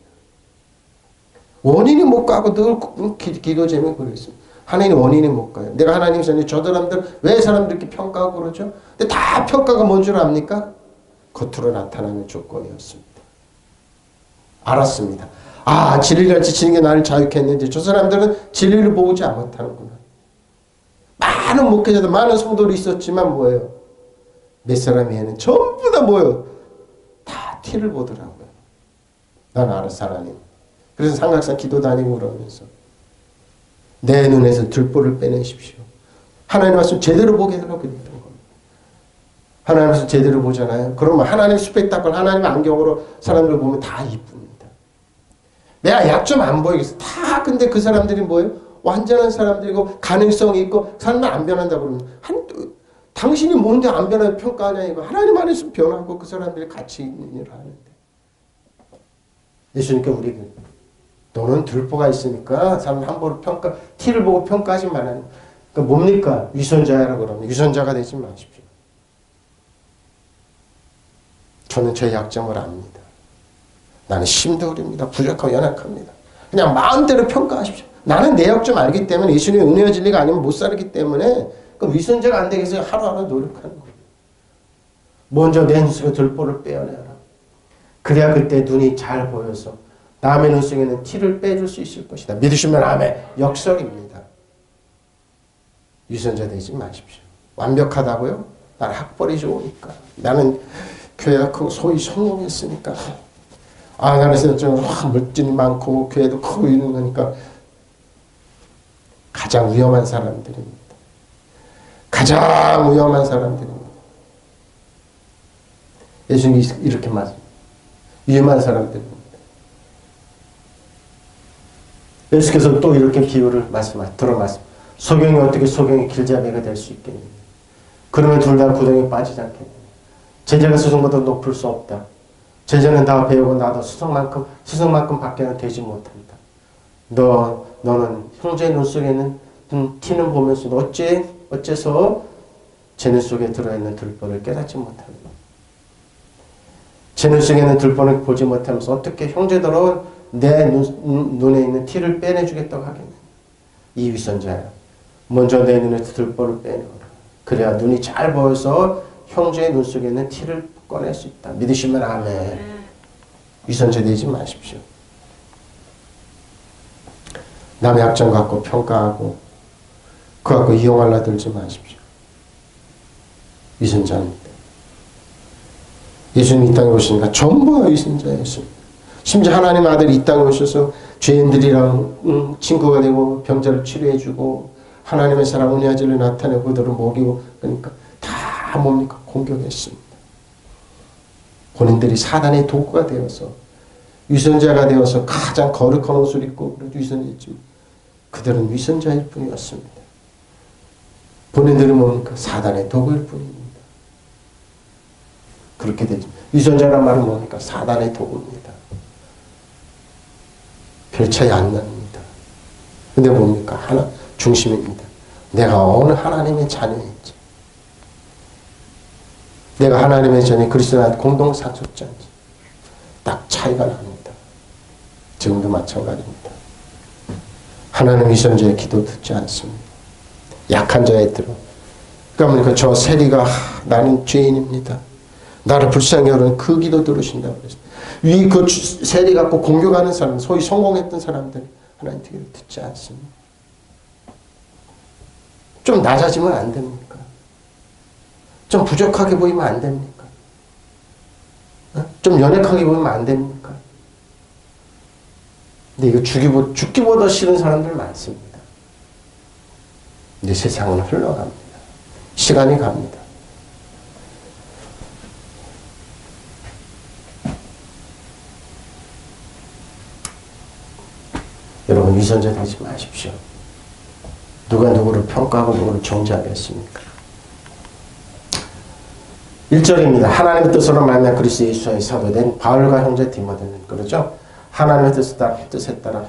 원인이 못 가고 늘 기도 제목이 그랬습니다. 하나님 원인이 못 가요. 내가 하나님 전에 저 사람들 왜 사람들 이렇게 평가하고 그러죠? 근데 다 평가가 뭔 줄 압니까? 겉으로 나타나는 조건이었습니다. 알았습니다. 진리를 지치는 게 나를 자유케 했는데 저 사람들은 진리를 보지 못하는구나. 많은 목회자들 많은 성도들이 있었지만 뭐예요? 몇 사람에는 전부 다 뭐예요? 다 티를 보더라고요. 난 알았어 하나님. 그래서 삼각산 기도 다니고 그러면서 내 눈에서 들보를 빼내십시오. 하나님 말씀 제대로 보게 해달라고 그랬던 겁니다. 하나님 말씀 제대로 보잖아요. 그러면 하나님 스펙타클 하나님 안경으로 사람들 보면 다 이쁩니다. 내가 약점 안 보이겠어. 다 근데 그 사람들이 뭐예요? 완전한 사람들이고 가능성이 있고 사람은 안 변한다고 그러면 당신이 뭔데 안 변하게 평가하냐 이거. 하나님 안에서 변하고 그 사람들이 같이 있는 일을 하는데. 예수님께 우리가 너는 들보가 있으니까 사람 함부로 티를 보고 평가하지 말라는. 그러니까 뭡니까? 위선자라고 그러면 위선자가 되지 마십시오. 저는 제 약점을 압니다. 나는 심도 어립니다. 부족하고 연약합니다. 그냥 마음대로 평가하십시오. 나는 내 약점 알기 때문에 예수님의 은혜와 진리가 아니면 못 살기 때문에 그 위선자가 안 되게 해서 하루하루 노력하는 거예요. 먼저 내 눈 속에 들보를 빼어내라. 그래야 그때 눈이 잘 보여서 남의 눈 속에는 티를 빼줄 수 있을 것이다. 믿으시면 아멘. 역설입니다. 위선자 되지 마십시오. 완벽하다고요? 나는 학벌이 좋으니까. 나는 교회가 크고 소위 성공했으니까. 나는 좀 물질이 많고 교회도 크고 이런 거니까. 가장 위험한 사람들입니다. 가장 위험한 사람들입니다. 예수님이 이렇게 말씀. 위험한 사람들입니다. 예수께서 또 이렇게 비유를 말씀. 소경이 어떻게 소경이 길잡이가 될 수 있겠느냐. 그러면 둘 다 구덩이에 빠지지 않겠느냐. 제자가 스승보다 높을 수 없다. 제자는 다 배우고 나도 스승만큼 밖에는 되지 못한다. 너는 형제의 눈 속에 있는 티는 보면서 어째서 제 눈 속에 들어있는 들보를 깨닫지 못하는가. 제 눈 속에 있는 들보를 보지 못하면서 어떻게 형제더러 내 눈에 있는 티를 빼내주겠다고 하겠느냐. 이 위선자야. 먼저 내 눈에 들보를 빼내오라. 그래야 눈이 잘 보여서 형제의 눈 속에 있는 티를 꺼낼 수 있다. 믿으시면 아멘. 위선자 되지 마십시오. 남의 약점 갖고 평가하고 그 갖고 이용하려 들지 마십시오. 위선자입니다. 예수님이 이 땅에 오시니까 전부가 위선자였습니다. 심지어 하나님 아들이 이 땅에 오셔서 죄인들이랑 친구가 되고 병자를 치료해주고 하나님의 사랑 은혜의 진리를 나타내고 그들을 먹이고 그러니까 다 뭡니까? 공격했습니다. 본인들이 사단의 도구가 되어서 위선자가 되어서 가장 거룩한 옷을 입고 그래도 위선자였지만 그들은 위선자일 뿐이었습니다. 본인들은 뭡니까? 사단의 도구일 뿐입니다. 그렇게 되죠. 위선자란 말은 뭡니까? 사단의 도구입니다. 별 차이 안 납니다. 근데 뭡니까? 하나 중심입니다. 내가 어느 하나님의 자녀인지, 내가 하나님의 자녀 그리스도의 공동 상속자인지 딱 차이가 납니다. 지금도 마찬가지입니다. 하나님 위선자의 기도 듣지 않습니다. 약한 자의 들어. 그러니까 저 세리가 나는 죄인입니다. 나를 불쌍히 여러분 그 기도 들으신다고 그랬어요. 위 그 세리 갖고 공격하는 사람, 소위 성공했던 사람들 하나님 기도를 듣지 않습니다. 좀 낮아지면 안 됩니까? 좀 부족하게 보이면 안 됩니까? 좀 연약하게 보이면 안 됩니까? 근데 이거 죽기보다 싫은 사람들 많습니다. 근데 세상은 흘러갑니다. 시간이 갑니다. 여러분 위선자 되지 마십시오. 누가 누구를 평가하고 누구를 정죄하겠습니까? 1절입니다. 하나님의 뜻으로 말미암아 그리스도 예수의 사도된 바울과 형제 디모데는 그러죠. 하나님의 뜻에 따라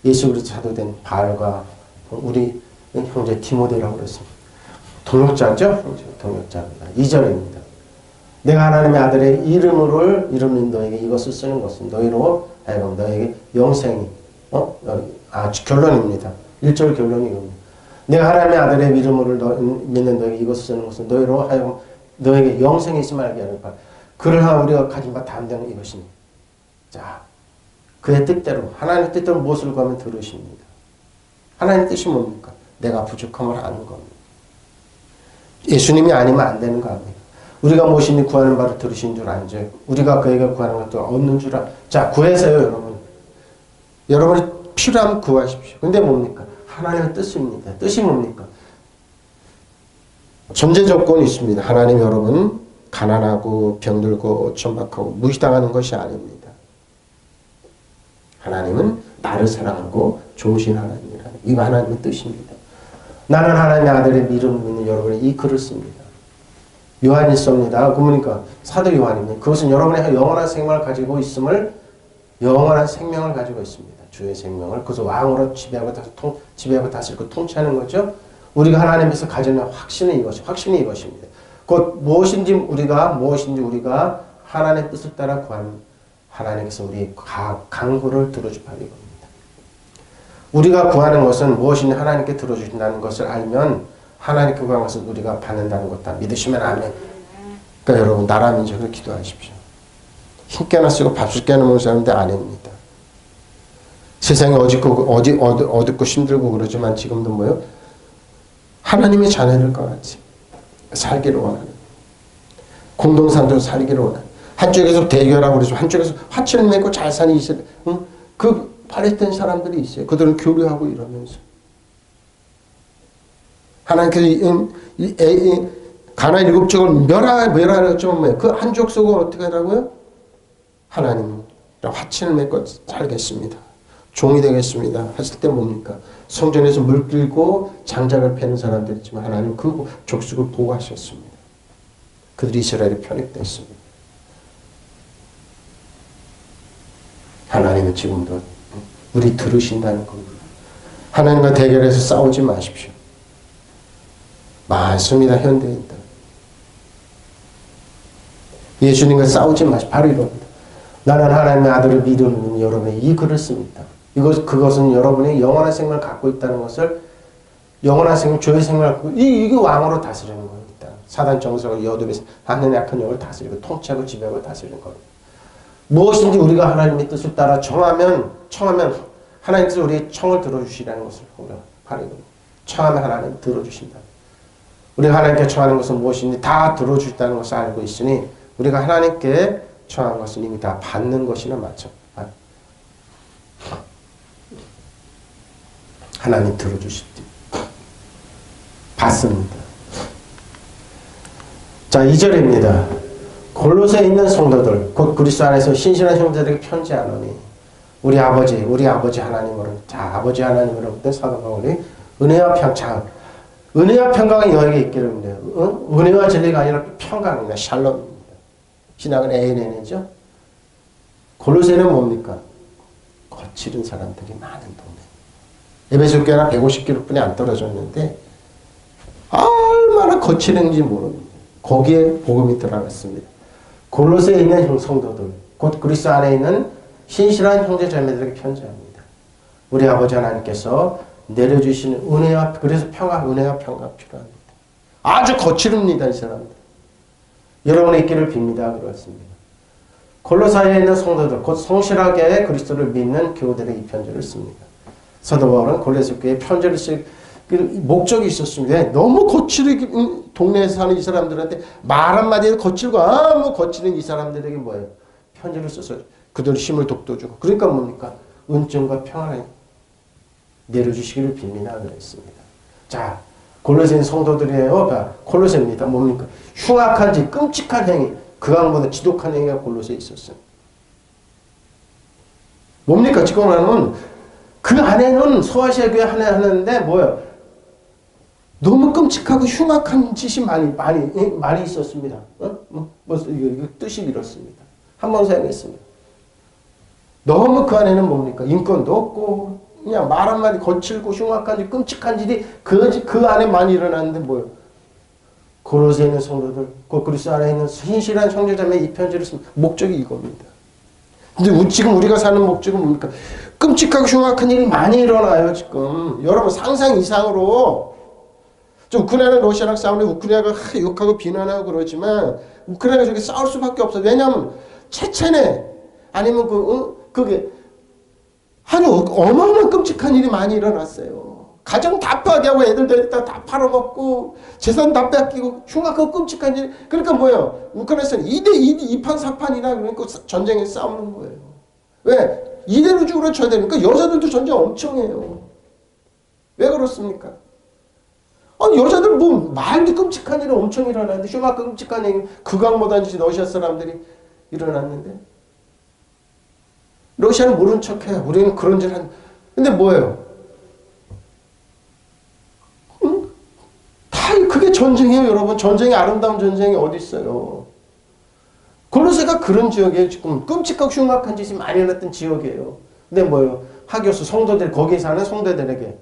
예수 그리스도 사도된 바울과 우리 형제 디모데라고 그랬습니다. 동역자죠? 동역자입니다. 2절입니다. 내가 하나님의 아들의 이름을 이루는 너에게 이것을 쓰는 것은 너희로 하여금 너에게 영생이 결론입니다. 1절 결론이 이겁니다. 내가 하나님의 아들의 이름을 믿는 너에게 이것을 쓰는 것은 너희로 하여금 너에게 영생이 있음을 알게 하는 바. 그러나 우리가 가진 바 담대는 이것이니. 자, 그의 뜻대로 하나님의 뜻대로 무엇을 구하면 들으십니다. 하나님의 뜻이 뭡니까? 내가 부족함을 아는 겁니다. 예수님이 아니면 안 되는 거 아닙니까? 우리가 무엇이니 구하는 바를 들으신 줄 알죠. 우리가 그에게 구하는 것도 얻는 줄 자, 구해서요, 여러분. 여러분이 필요하면 구하십시오. 근데 뭡니까? 하나님의 뜻입니다. 뜻이 뭡니까? 전제 조건이 있습니다. 하나님 여러분 가난하고 병들고 천박하고 무시당하는 것이 아닙니다. 하나님은 나를 사랑하고 좋으신 하나님이라. 이거 하나님의 뜻입니다. 나는 하나님의 아들의 이름을 믿는 여러분이 이 글을 씁니다. 요한이 씁니다. 그러니까 사도 요한입니다. 그것은 여러분의 영원한 생명을 가지고 있음을 영원한 생명을 가지고 있습니다. 주의 생명을. 그래서 왕으로 지배하고 다스리고 통치하는 거죠. 우리가 하나님께서 가지는 확신이 이것입니다. 곧 무엇인지 우리가 하나님의 뜻을 따라 구하는 하나님께서 우리의 간구를 들어주파는 겁니다. 우리가 구하는 것은 무엇인지 하나님께 들어주신다는 것을 알면 하나님께 구하는 것을 우리가 받는다는 것다. 믿으시면 아멘. 그러니까 여러분 나라 민족을 기도하십시오. 힘께나 쓰고 밥술 깨나 먹는 사람들 아닙니다. 세상이 어둡고 힘들고 그러지만 지금도 뭐요? 하나님의 자녀들과 같이 살기를 원하는 공동상적으로 살기를 원하는 한쪽에서 대결하고 그러죠. 한쪽에서 화친을 맺고 잘 사는 이스라엘 그 팔레스타인 사람들이 있어요. 그들은 교류하고 이러면서 하나님께서 가나 7족을 멸하였지만 그 한 족속은 어떻게 하라고요? 하나님 화친을 맺고 살겠습니다. 종이 되겠습니다. 했을 때 뭡니까? 성전에서 물 끌고 장작을 패는 사람들이지만 하나님 그 족속을 보호하셨습니다. 그들이 이스라엘에 편입됐습니다. 하나님은 지금도 우리 들으신다는 겁니다. 하나님과 대결해서 싸우지 마십시오. 많습니다. 현대인들. 예수님과 싸우지 마십시오. 바로 이겁니다. 나는 하나님의 아들을 믿으면 여러분의 이 글을 씁니다. 그것은 여러분이 영원한 생명을 갖고 있다는 것을, 영원한 생명, 죄의 생명을 갖고 이게 왕으로 다스리는 겁니다. 사단 정석을 여덟에서 하늘의 약한 영을 다스리고 통치하고 지배하고 다스리는 겁니다. 무엇인지 우리가 하나님의 뜻을 따라 청하면 하나님께서 우리의 청을 들어주시라는 것을 바로 이겁니다. 청하면 하나님 들어주신다. 우리가 하나님께 청하는 것은 무엇인지 다 들어주신다는 것을 알고 있으니 우리가 하나님께 청하는 것은 이미 다 받는 것이나 마찬가지. 하나님 들어주십니다. 받습니다. 자, 2절입니다. 골로새에 있는 성도들 곧 그리스도 안에서 신실한 형제들에게 편지하노니 우리 아버지 하나님으로, 자, 아버지 하나님으로부터 사도 바울이 은혜와 평강이 너에게 있기를. 은혜와 진리가 아니라 평강입니다. 샬롬입니다. 신학은 ANN이죠. 골로새는 뭡니까? 거칠은 사람들이 많은 동네. 에베소 교회나 150km뿐이 안 떨어졌는데 얼마나 거칠은지 모릅니다. 거기에 복음이 들어갔습니다. 골로새에 있는 성도들 곧 그리스도 안에 있는 신실한 형제 자매들에게 편지합니다. 우리 아버지 하나님께서 내려주시는 은혜와, 그래서 은혜와 평강 필요합니다. 아주 거칠습니다. 이 사람들. 여러분의 있기를 빕니다. 그렇습니다. 골로새에 있는 성도들 곧 성실하게 그리스도를 믿는 교우들의 이 편지를 씁니다. 사도 바울은 골로새 교회에 편지를 쓸 목적이 있었습니다. 너무 거칠게 동네에서 사는 이 사람들한테 말 한마디에 거칠고 거칠은 이 사람들에게 뭐예요? 편지를 써서 그들 힘을 돋궈주고, 그러니까 뭡니까? 은총과 평안을 내려주시기를 빕니다. 그랬습니다. 자, 골로새 성도들이에요. 골로새입니다. 뭡니까? 흉악한지 끔찍한 행위, 그강보다 지독한 행위가 골로새에 있었어요. 뭡니까? 지금은 그 안에는 소아시아 교회 하나 하는데 뭐예요? 너무 끔찍하고 흉악한 짓이 많이 있었습니다. 이거 뜻이 이렇습니다. 한번 사용했습니다. 너무 그 안에는 뭡니까? 인권도 없고 그냥 말 한마디 거칠고 흉악한 짓, 끔찍한 짓이 그 안에 많이 일어났는데 뭐예요? 골로새에 있는 성도들, 그리스도 안에 있는 신실한 형제자매 이 편지를 쓴 목적이 이겁니다. 근데 지금 우리가 사는 목적은 뭡니까? 끔찍하고 흉악한 일이 많이 일어나요. 지금 여러분 상상 이상으로. 우크라이나 러시아랑 싸우는데 우크라이나가 욕하고 비난하고 그러지만 우크라이나가 저렇게 싸울 수밖에 없어요. 왜냐하면 체체네 아니면 그게 아주 어마어마한 끔찍한 일이 많이 일어났어요. 가정 다 파괴하고 애들 데리다 다 팔아먹고 재산 다 뺏기고 흉악하고 끔찍한 일. 그러니까 뭐예요? 우크라이나에서는 2대2, 2판 4판이나 그러니까 전쟁에 싸우는 거예요. 왜? 이대로 죽으러 쳐야 되니까 여자들도 전쟁 엄청 해요. 왜 그렇습니까? 여자들 뭐 말도 끔찍한 일이 엄청 일어났는데 흉악 끔찍한 일이 극악무도한 러시아 사람들이 일어났는데 러시아는 모른 척해요. 우리는 그런 짓 한. 근데 뭐예요? 다 그게 전쟁이에요, 여러분. 전쟁이 아름다운 전쟁이 어디 있어요? 골로새가 그런 지역이에요. 지금 끔찍하고 흉악한 짓이 많이 일어났던 지역이에요. 근데 뭐예요? 하교수 성도들 거기에 사는 성도들에게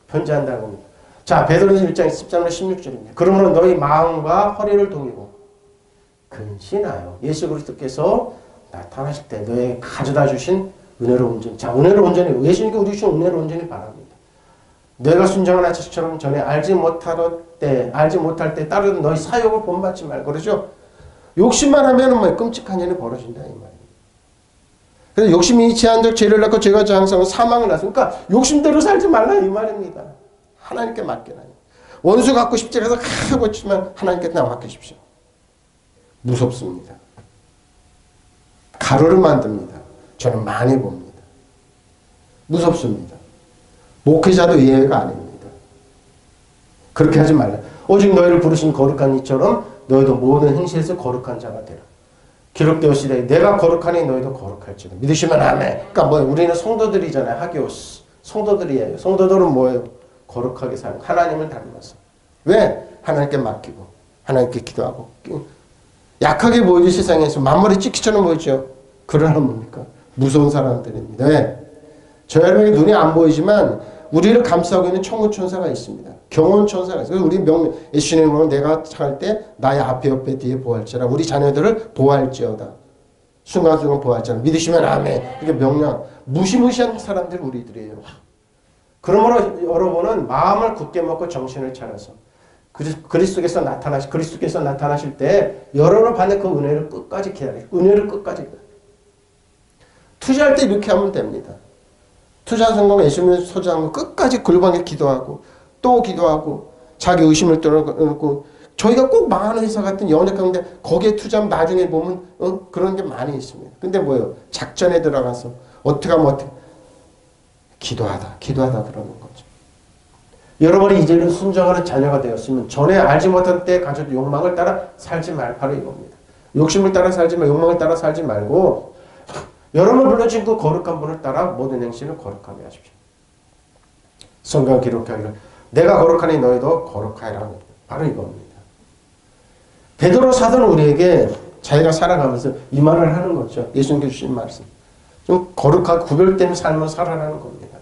편지한다는 겁니다. 자, 베드로전서 1장 13절 16절입니다. 그러므로 너희 마음과 허리를 동이고 근신하여 예수 그리스도께서 나타나실 때 너에게 가져다 주신 은혜로운 전. 자, 은혜로운 전이 예수님께 우리 주신 은혜로운 전이 바랍니다. 너희가 순정한 자식처럼 전에 알지 못할 때 따르던 너희 사욕을 본받지 말고 그러죠. 욕심만 하면 뭐 끔찍한 일이 벌어진다 이 말이에요. 그래서 욕심이 제한적 죄를 낳고 죄가 장성은 사망을 낳습니다. 그러니까 욕심대로 살지 말라 이 말입니다. 하나님께 맡겨놔요. 원수 갖고 싶지 않아서 하고 있지만 하나님께 다 맡기십시오. 무섭습니다. 가루를 만듭니다. 저는 많이 봅니다. 무섭습니다. 목회자도 예외가 아닙니다. 그렇게 하지 말라. 오직 너희를 부르신 거룩한 이처럼 너희도 모든 행실에서 거룩한 자가 되라. 기록되었으되 내가 거룩하니 너희도 거룩할지다. 믿으시면 아멘. 그러니까 뭐예요? 우리는 성도들이잖아요. 하기오스. 성도들이에요. 성도들은 뭐예요? 거룩하게 사는 하나님을 닮아서. 왜? 하나님께 맡기고 하나님께 기도하고 약하게 보이지 세상에서 만머리 찍기처럼 보이죠. 그러나 뭡니까? 무서운 사람들입니다. 왜? 저 여러분에게 눈이 안 보이지만 우리를 감싸고 있는 천군천사가 있습니다. 경원천사가 있어요. 우리 예수님을 보면 내가 살 때 나의 앞에 옆에 뒤에 보호할지라 우리 자녀들을 보호할지어다. 순간순간 보호할지어다. 믿으시면 아멘. 이게 명령. 무시무시한 사람들 우리들이에요. 그러므로 여러분은 마음을 굳게 먹고 정신을 차려서 그리스도께서 나타나실 때 여러분을 받는 그 은혜를 끝까지 기다리고 은혜를 끝까지 투자할 때 이렇게 하면 됩니다. 투자 성공 예수님을 소장하고 끝까지 골방에 기도하고 또 기도하고 자기 의심을 떨어놓고 저희가 꼭 망하는 회사 같은 연약한데 거기에 투자하면 나중에 보면 그런 게 많이 있습니다. 근데 뭐예요? 작전에 들어가서 어떻게 하면 어떻게 기도하다 그러는 거죠. 여러분이 이제는 순종하는 자녀가 되었으면 전에 알지 못한 때 가져도 욕망을 따라 살지 말 바로 이겁니다. 욕심을 따라 살지 말고 욕망을 따라 살지 말고 여러분을 불러주신 그 거룩한 분을 따라 모든 행실을 거룩하게 하십시오. 성경 기록하기를 내가 거룩하니 너희도 거룩하리라. 바로 이겁니다. 베드로 사도는 우리에게 자기가 살아가면서 이 말을 하는 거죠. 예수님께서 주신 말씀. 좀 거룩하게 구별된 삶을 살아라는 겁니다.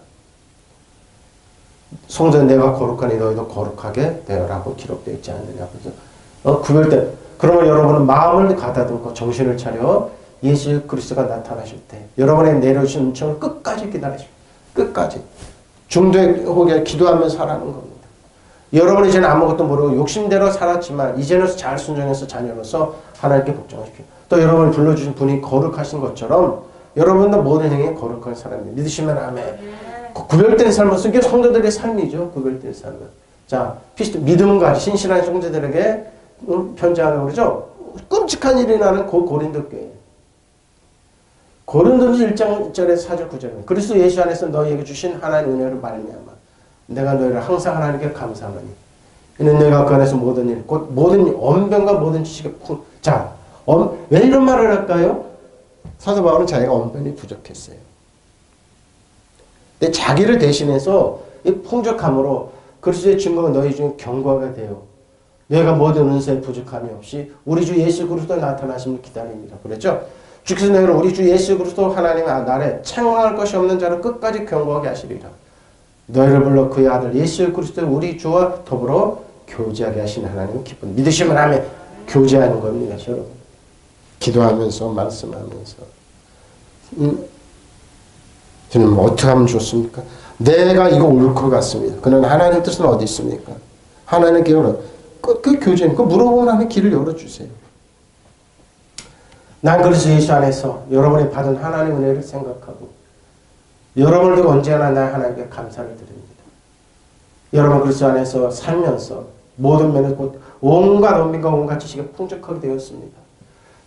성전 내가 거룩하니 너희도 거룩하게 되어라고 기록되어 있지 않느냐. 그래서 구별된. 그러면 여러분은 마음을 가다듬고 정신을 차려 예수 그리스도가 나타나실 때 여러분의 내려오신 은총을 끝까지 기다리십시오. 끝까지. 중도에 혹여 기도하면서 살아가는 겁니다. 여러분이 이제는 아무것도 모르고 욕심대로 살았지만 이제는 잘 순종해서 자녀로서 하나님께 복종하십시오. 또 여러분을 불러주신 분이 거룩하신 것처럼 여러분도 모든 행위에 거룩한 사람입니다. 믿으시면 아멘. 구별된 삶은 이게 성도들의 삶이죠. 구별된 삶은. 자, 믿음은 가지 신실한 성도들에게 편지하라고 그러죠. 끔찍한 일이 나는 고린도 교회. 고린도전서 1장 1절에 4절 9절입니다. 그리스도 예수 안에서 너희에게 주신 하나님의 은혜를 말미암아 내가 너희를 항상 하나님께 감사하노니 이는 너희가 그 안에서 모든 일 곧 모든 언변과 모든 지식에 자, 왜 이런 말을 할까요? 사도 바울은 자기가 언변이 부족했어요. 근데 자기를 대신해서 이 풍족함으로 그리스도의 증거가 너희 중에 견고하게 되어 너희가 모든 은사에 부족함이 없이 우리 주 예수 그리스도의 나타나심을 기다립니다. 그랬죠? 주께서 너희를 우리 주 예수 그리스도 하나님의 날에 책망할 것이 없는 자를 끝까지 견고하게 하시리라. 너희를 불러 그의 아들 예수 그리스도 우리 주와 더불어 교제하게 하신 하나님을 기쁜 믿으시면 하면 교제하는 겁니다. 여러분. 기도하면서 말씀하면서 저는 어떻게 하면 좋습니까? 내가 이거 올 것 같습니다. 그러나 하나님 뜻은 어디 있습니까? 하나님께 그 교제는 그 물어보면 하는 길을 열어주세요. 난 그래서 예수 안에서 여러분이 받은 하나님의 은혜를 생각하고 여러분들도 언제나 나 하나님께 감사를 드립니다. 여러분 그리스도 안에서 살면서 모든 면에서 온갖 언변과 온갖 지식에 풍족하게 되었습니다.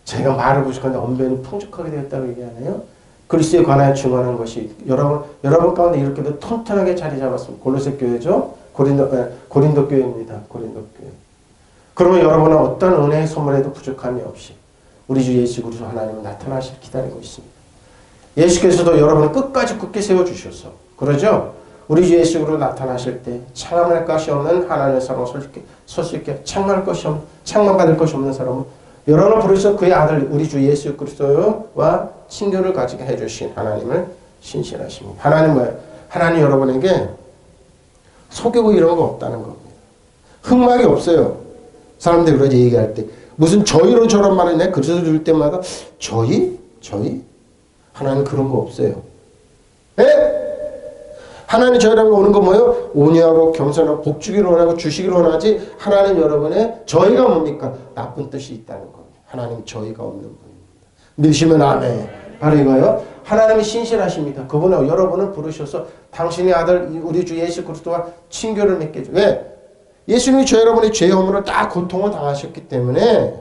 제가 말을 부족한데 언변이 풍족하게 되었다고 얘기하네요. 그리스도에 관하여 증언하는 것이 여러분 가운데 이렇게도 튼튼하게 자리 잡았습니다. 골로새 교회죠. 고린도 교회입니다. 고린도 교회. 그러면 여러분은 어떤 은혜의 선물에도 부족함이 없이 우리 주 예수 그리스도 하나님은 나타나시길 기다리고 있습니다. 예수께서도 여러분을 끝까지 굳게 세워주셔서 그러죠? 우리 주 예수 그리스도 나타나실 때 창함할 것이 없는 하나님의 사람을 설 수 있게 창망받을 것이 없는 사람은 여러분을 부르셔서 그의 아들 우리 주 예수 그리스도와 친교를 가지게 해주신 하나님을 신실하십니다. 하나님 여러분에게 속이고 이런 거 없다는 겁니다. 흑막이 없어요. 사람들이 그러지 얘기할 때 무슨 저희로 저런 말을 내 그래서 줄 때마다 저희? 하나님 그런 거 없어요. 에? 하나님 저희라고 오는 거 뭐예요? 온유하고 겸손하고 복주기를 원하고 주시기를 원하지 하나님 여러분의 저희가 뭡니까? 나쁜 뜻이 있다는 겁니다. 하나님 저희가 없는 분입니다. 믿으시면 아멘. 바로 이거요. 하나님이 신실하십니다. 그분은 여러분을 부르셔서 당신의 아들 우리 주 예수 그리스도와 친교를 맺게 해줘. 왜? 예수님이 저 여러분의 죄의 허물을 다 고통을 당하셨기 때문에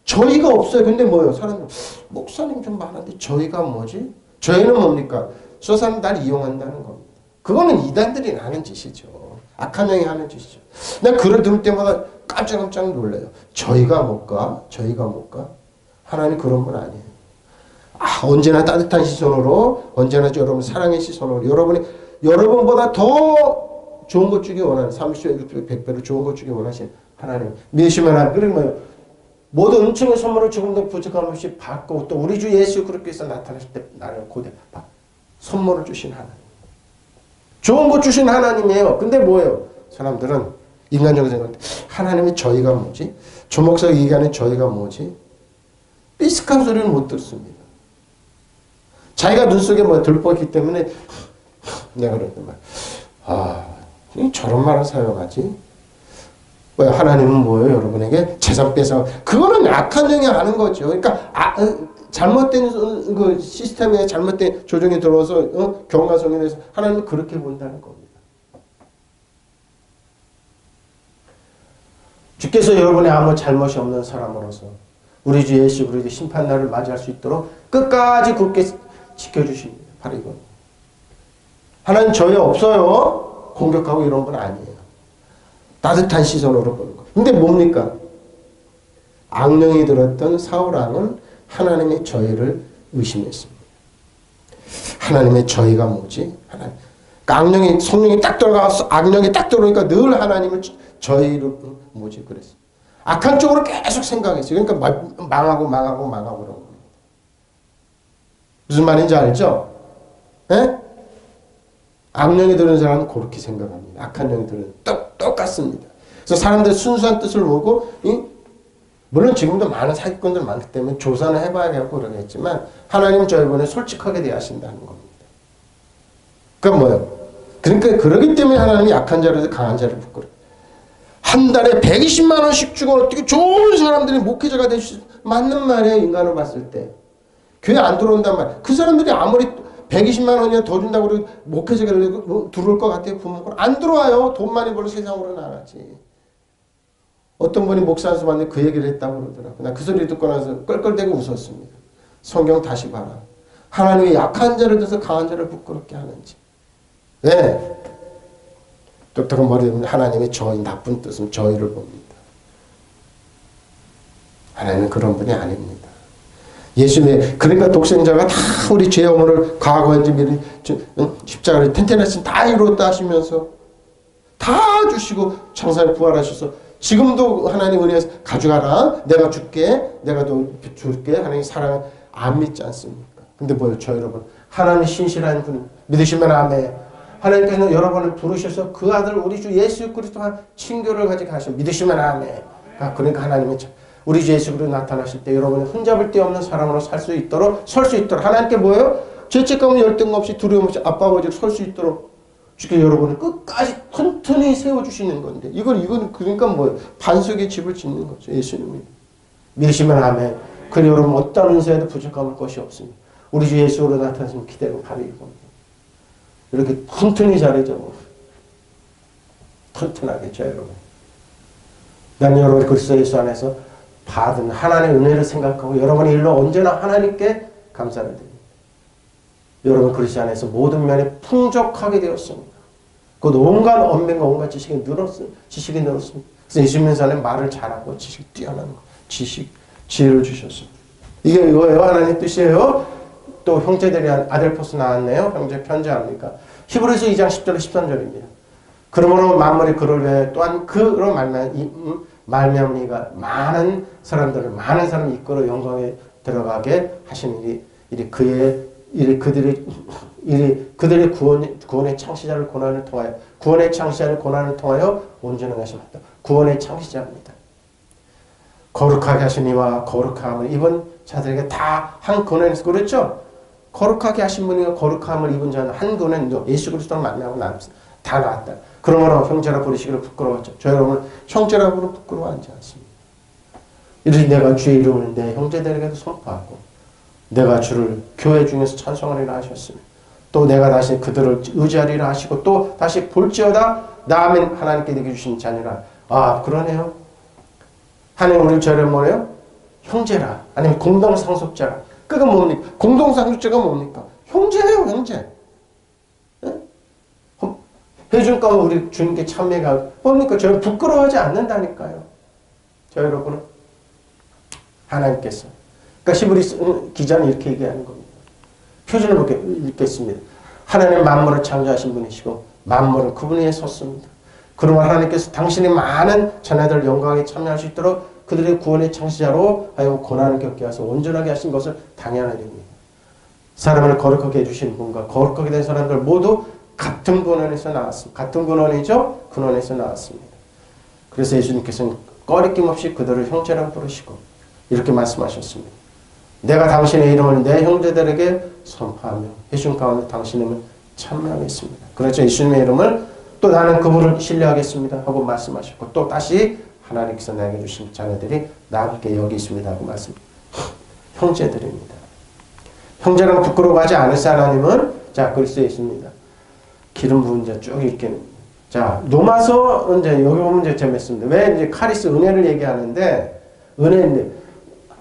저희가 없어요. 근데 뭐예요? 사람들 목사님 좀 많은데 저희가 뭐지? 저희는 뭡니까? 저 사람 날 이용한다는 겁니다. 그거는 이단들이 하는 짓이죠. 악한 영이 하는 짓이죠. 난 그걸 들을 때마다 깜짝깜짝 놀라요. 저희가 뭘까? 저희가 뭘까? 하나님 그런 분 아니에요. 언제나 따뜻한 시선으로, 언제나 여러분 사랑의 시선으로, 여러분보다 더 좋은 것 주기 원하는, 30배, 100배로 좋은 것 주기 원하시는 하나님. 믿으시면 하나님. 그리고 뭐예요? 모든 은총의 선물을 조금도 부족함 없이 받고, 또 우리 주 예수 그리스도께서 나타나실 때 나를 고대 선물을 주신 하나님. 좋은 것 주신 하나님이에요. 근데 뭐예요? 사람들은 인간적으로 생각할 때 하나님이 저희가 뭐지? 조 목사가 얘기하는 저희가 뭐지? 삐스한 소리는 못 듣습니다. 자기가 눈 속에 뭐 들뻔했기 때문에 내가 그랬단 말이야. 저런 말을 사용하지? 왜 하나님은 뭐예요? 여러분에게 재산 뺏어. 그거는 악한 영이 하는 거죠. 그러니까 잘못된 그 시스템에 잘못된 조정이 들어와서 경과성에 대해서 하나님은 그렇게 본다는 겁니다. 주께서 여러분의 아무 잘못이 없는 사람으로서 우리 주 예수 그리스도의 심판날을 맞이할 수 있도록 끝까지 굳게 지켜주십니다. 바로 이거. 하나님 저희 없어요. 공격하고 이런 건 아니에요. 따뜻한 시선으로 보는 거. 근데 뭡니까? 악령이 들었던 사울왕은 하나님의 저희를 의심했습니다. 하나님의 저희가 뭐지? 하나님. 그러니까 성령이 딱 들어가서 악령이 딱 들어오니까 늘 하나님을 저희를 뭐지? 그랬어요. 악한 쪽으로 계속 생각했어요. 그러니까 망하고 그런 겁니다. 무슨 말인지 알죠? 예? 악령이 들은 사람은 그렇게 생각합니다. 악한 영이 들은 똑같습니다. 그래서 사람들 순수한 뜻을 모르고 물론 지금도 많은 사기꾼들 많기 때문에 조사는 해봐야겠고 그러겠지만 하나님은 저희번에 솔직하게 대하신다는 겁니다. 그러니까 뭐예요? 그러니까 그러기 때문에 하나님이 약한 자를 강한 자를 부끄러워요. 한 달에 120만 원씩 주고 어떻게 좋은 사람들이 목회자가 될 수 맞는 말이에요. 인간을 봤을 때. 교회 안 들어온단 말이에요. 그 사람들이 아무리 120만 원이나 더 준다고 그러고 목회자가 들어올 것 같아요. 부모가 안 들어와요. 돈 많이 벌어 세상으로 나가지. 어떤 분이 목사 한 수만데 그 얘기를 했다고 그러더라고요. 나 그 소리 듣고 나서 껄껄대고 웃었습니다. 성경 다시 봐라. 하나님이 약한 자를 들어서 강한 자를 부끄럽게 하는지. 왜? 똑똑한 머리는 하나님의 저희 나쁜 뜻은 저희를 봅니다. 하나님은 그런 분이 아닙니다. 예수님의 그러니까 독생자가 다 우리 죄 영혼을 과거인지 미래 십자가를 텐텐하신 다 이뤘다 하시면서 다 주시고 창사를 부활하셔서 지금도 하나님 은혜에서 가져가라. 내가 줄게. 내가 또 줄게. 하나님 사랑을 안 믿지 않습니까? 근데 뭐예요? 저 여러분 하나님 신실한 분 믿으시면 아멘. 하나님께서는 여러분을 부르셔서 그 아들 우리 주 예수 그리스도와 친교를 가지고 하셔. 믿으시면 아멘. 그러니까 하나님은 우리 주 예수 그리스도 나타나실 때 여러분이 흠잡을 데 없는 사람으로 살 수 있도록 설 수 있도록 하나님께 뭐예요? 죄책감은 열등 없이 두려움 없이 아빠 아버지로 설 수 있도록 주께 여러분을 끝까지 튼튼히 세워주시는 건데 이건 그러니까 뭐예요? 반석의 집을 짓는 거죠. 예수님이. 믿으시면 아멘. 그리고 여러분 어떤 은사에도 부족함을 것이 없습니다. 우리 주 예수로 나타나시면 기대고 바로 이겁니다. 이렇게 튼튼히 잘해줘. 튼튼하겠죠 여러분. 난 여러분 그리스도 예수 안에서 받은 하나님의 은혜를 생각하고 여러분의 일로 언제나 하나님께 감사를 드립니다. 여러분 그리스도 안에서 모든 면에 풍족하게 되었습니다. 그 온갖 언변과 온갖 지식이 늘었습니다. 그래서 예수님 안에 말을 잘하고 지식이 뛰어난 거. 지혜를 주셨습니다. 이게 이거예요. 하나님 뜻이에요. 또 형제들이 아델포스 나왔네요. 형제 편지합니까? 히브리서 2장 10절 13절입니다. 그러므로 만물이 그를 위해 또한 그로 말미암으니가 많은 사람을 이끌어 영광에 들어가게 하시는 일이 그들의 구원의 창시자를 고난을 통하여 온전한 것이 맞다. 구원의 창시자입니다. 거룩하게 하시니와 거룩함을 입은 자들에게 다 한 근원에서 그렇죠? 거룩하게 하신 분이가 거룩함을 입은 자는 한 근원 예수 그리스도를 만나고 다 나왔다. 그러므로 형제라 부르시기를 부끄러웠죠. 저 여러분 형제라 부르 부끄러워하지 않습니다. 이르시 내가 주의 이름을 내 형제들에게도 선포하고 내가 주를 교회 중에서 찬송하리라 하셨으며 또 내가 다시 그들을 의지하리라 하시고 또 다시 볼지어다 나아멘 하나님께 내게 주신 자녀라. 아 그러네요. 하나님 우리를 저를 뭐래요? 형제라 아니면 공동상속자라. 그게 뭡니까? 공동상속자가 뭡니까? 형제예요 형제. 해준 가운데 우리 주님께 참여가 뭡니까? 저는 부끄러워하지 않는다니까요. 자, 여러분은 하나님께서 그러니까 히브리 기자는 이렇게 얘기하는 겁니다. 표준을 읽겠습니다. 하나님 만물을 창조하신 분이시고 만물은 그분 위에 섰습니다. 그러면 하나님께서 당신의 많은 자녀들 영광에 참여할 수 있도록 그들의 구원의 창시자로 하여 고난을 겪게 하셔서 온전하게 하신 것을 당연하게 됩니다. 사람을 거룩하게 해주신 분과 거룩하게 된 사람들 모두 같은 근원에서 나왔습니다. 같은 근원이죠? 근원에서 나왔습니다. 그래서 예수님께서는 꺼리낌 없이 그들을 형제라고 부르시고 이렇게 말씀하셨습니다. 내가 당신의 이름을 내 형제들에게 선포하며 해준 가운데 당신의 이름을 찬양하겠습니다. 그렇죠. 예수님의 이름을 또 나는 그분을 신뢰하겠습니다 하고 말씀하셨고 또 다시 하나님께서 나에게 주신 자녀들이 나와 함께 여기 있습니다 하고 말씀합니다. 형제들입니다. 형제랑 부끄러워하지 않으시 하나님은 자 그리스도에 있습니다. 기름 부은 자 쭉 이렇게 자 로마서 이제 여기 보면 이제 재밌습니다. 왜 이제 카리스 은혜를 얘기하는데 은혜인데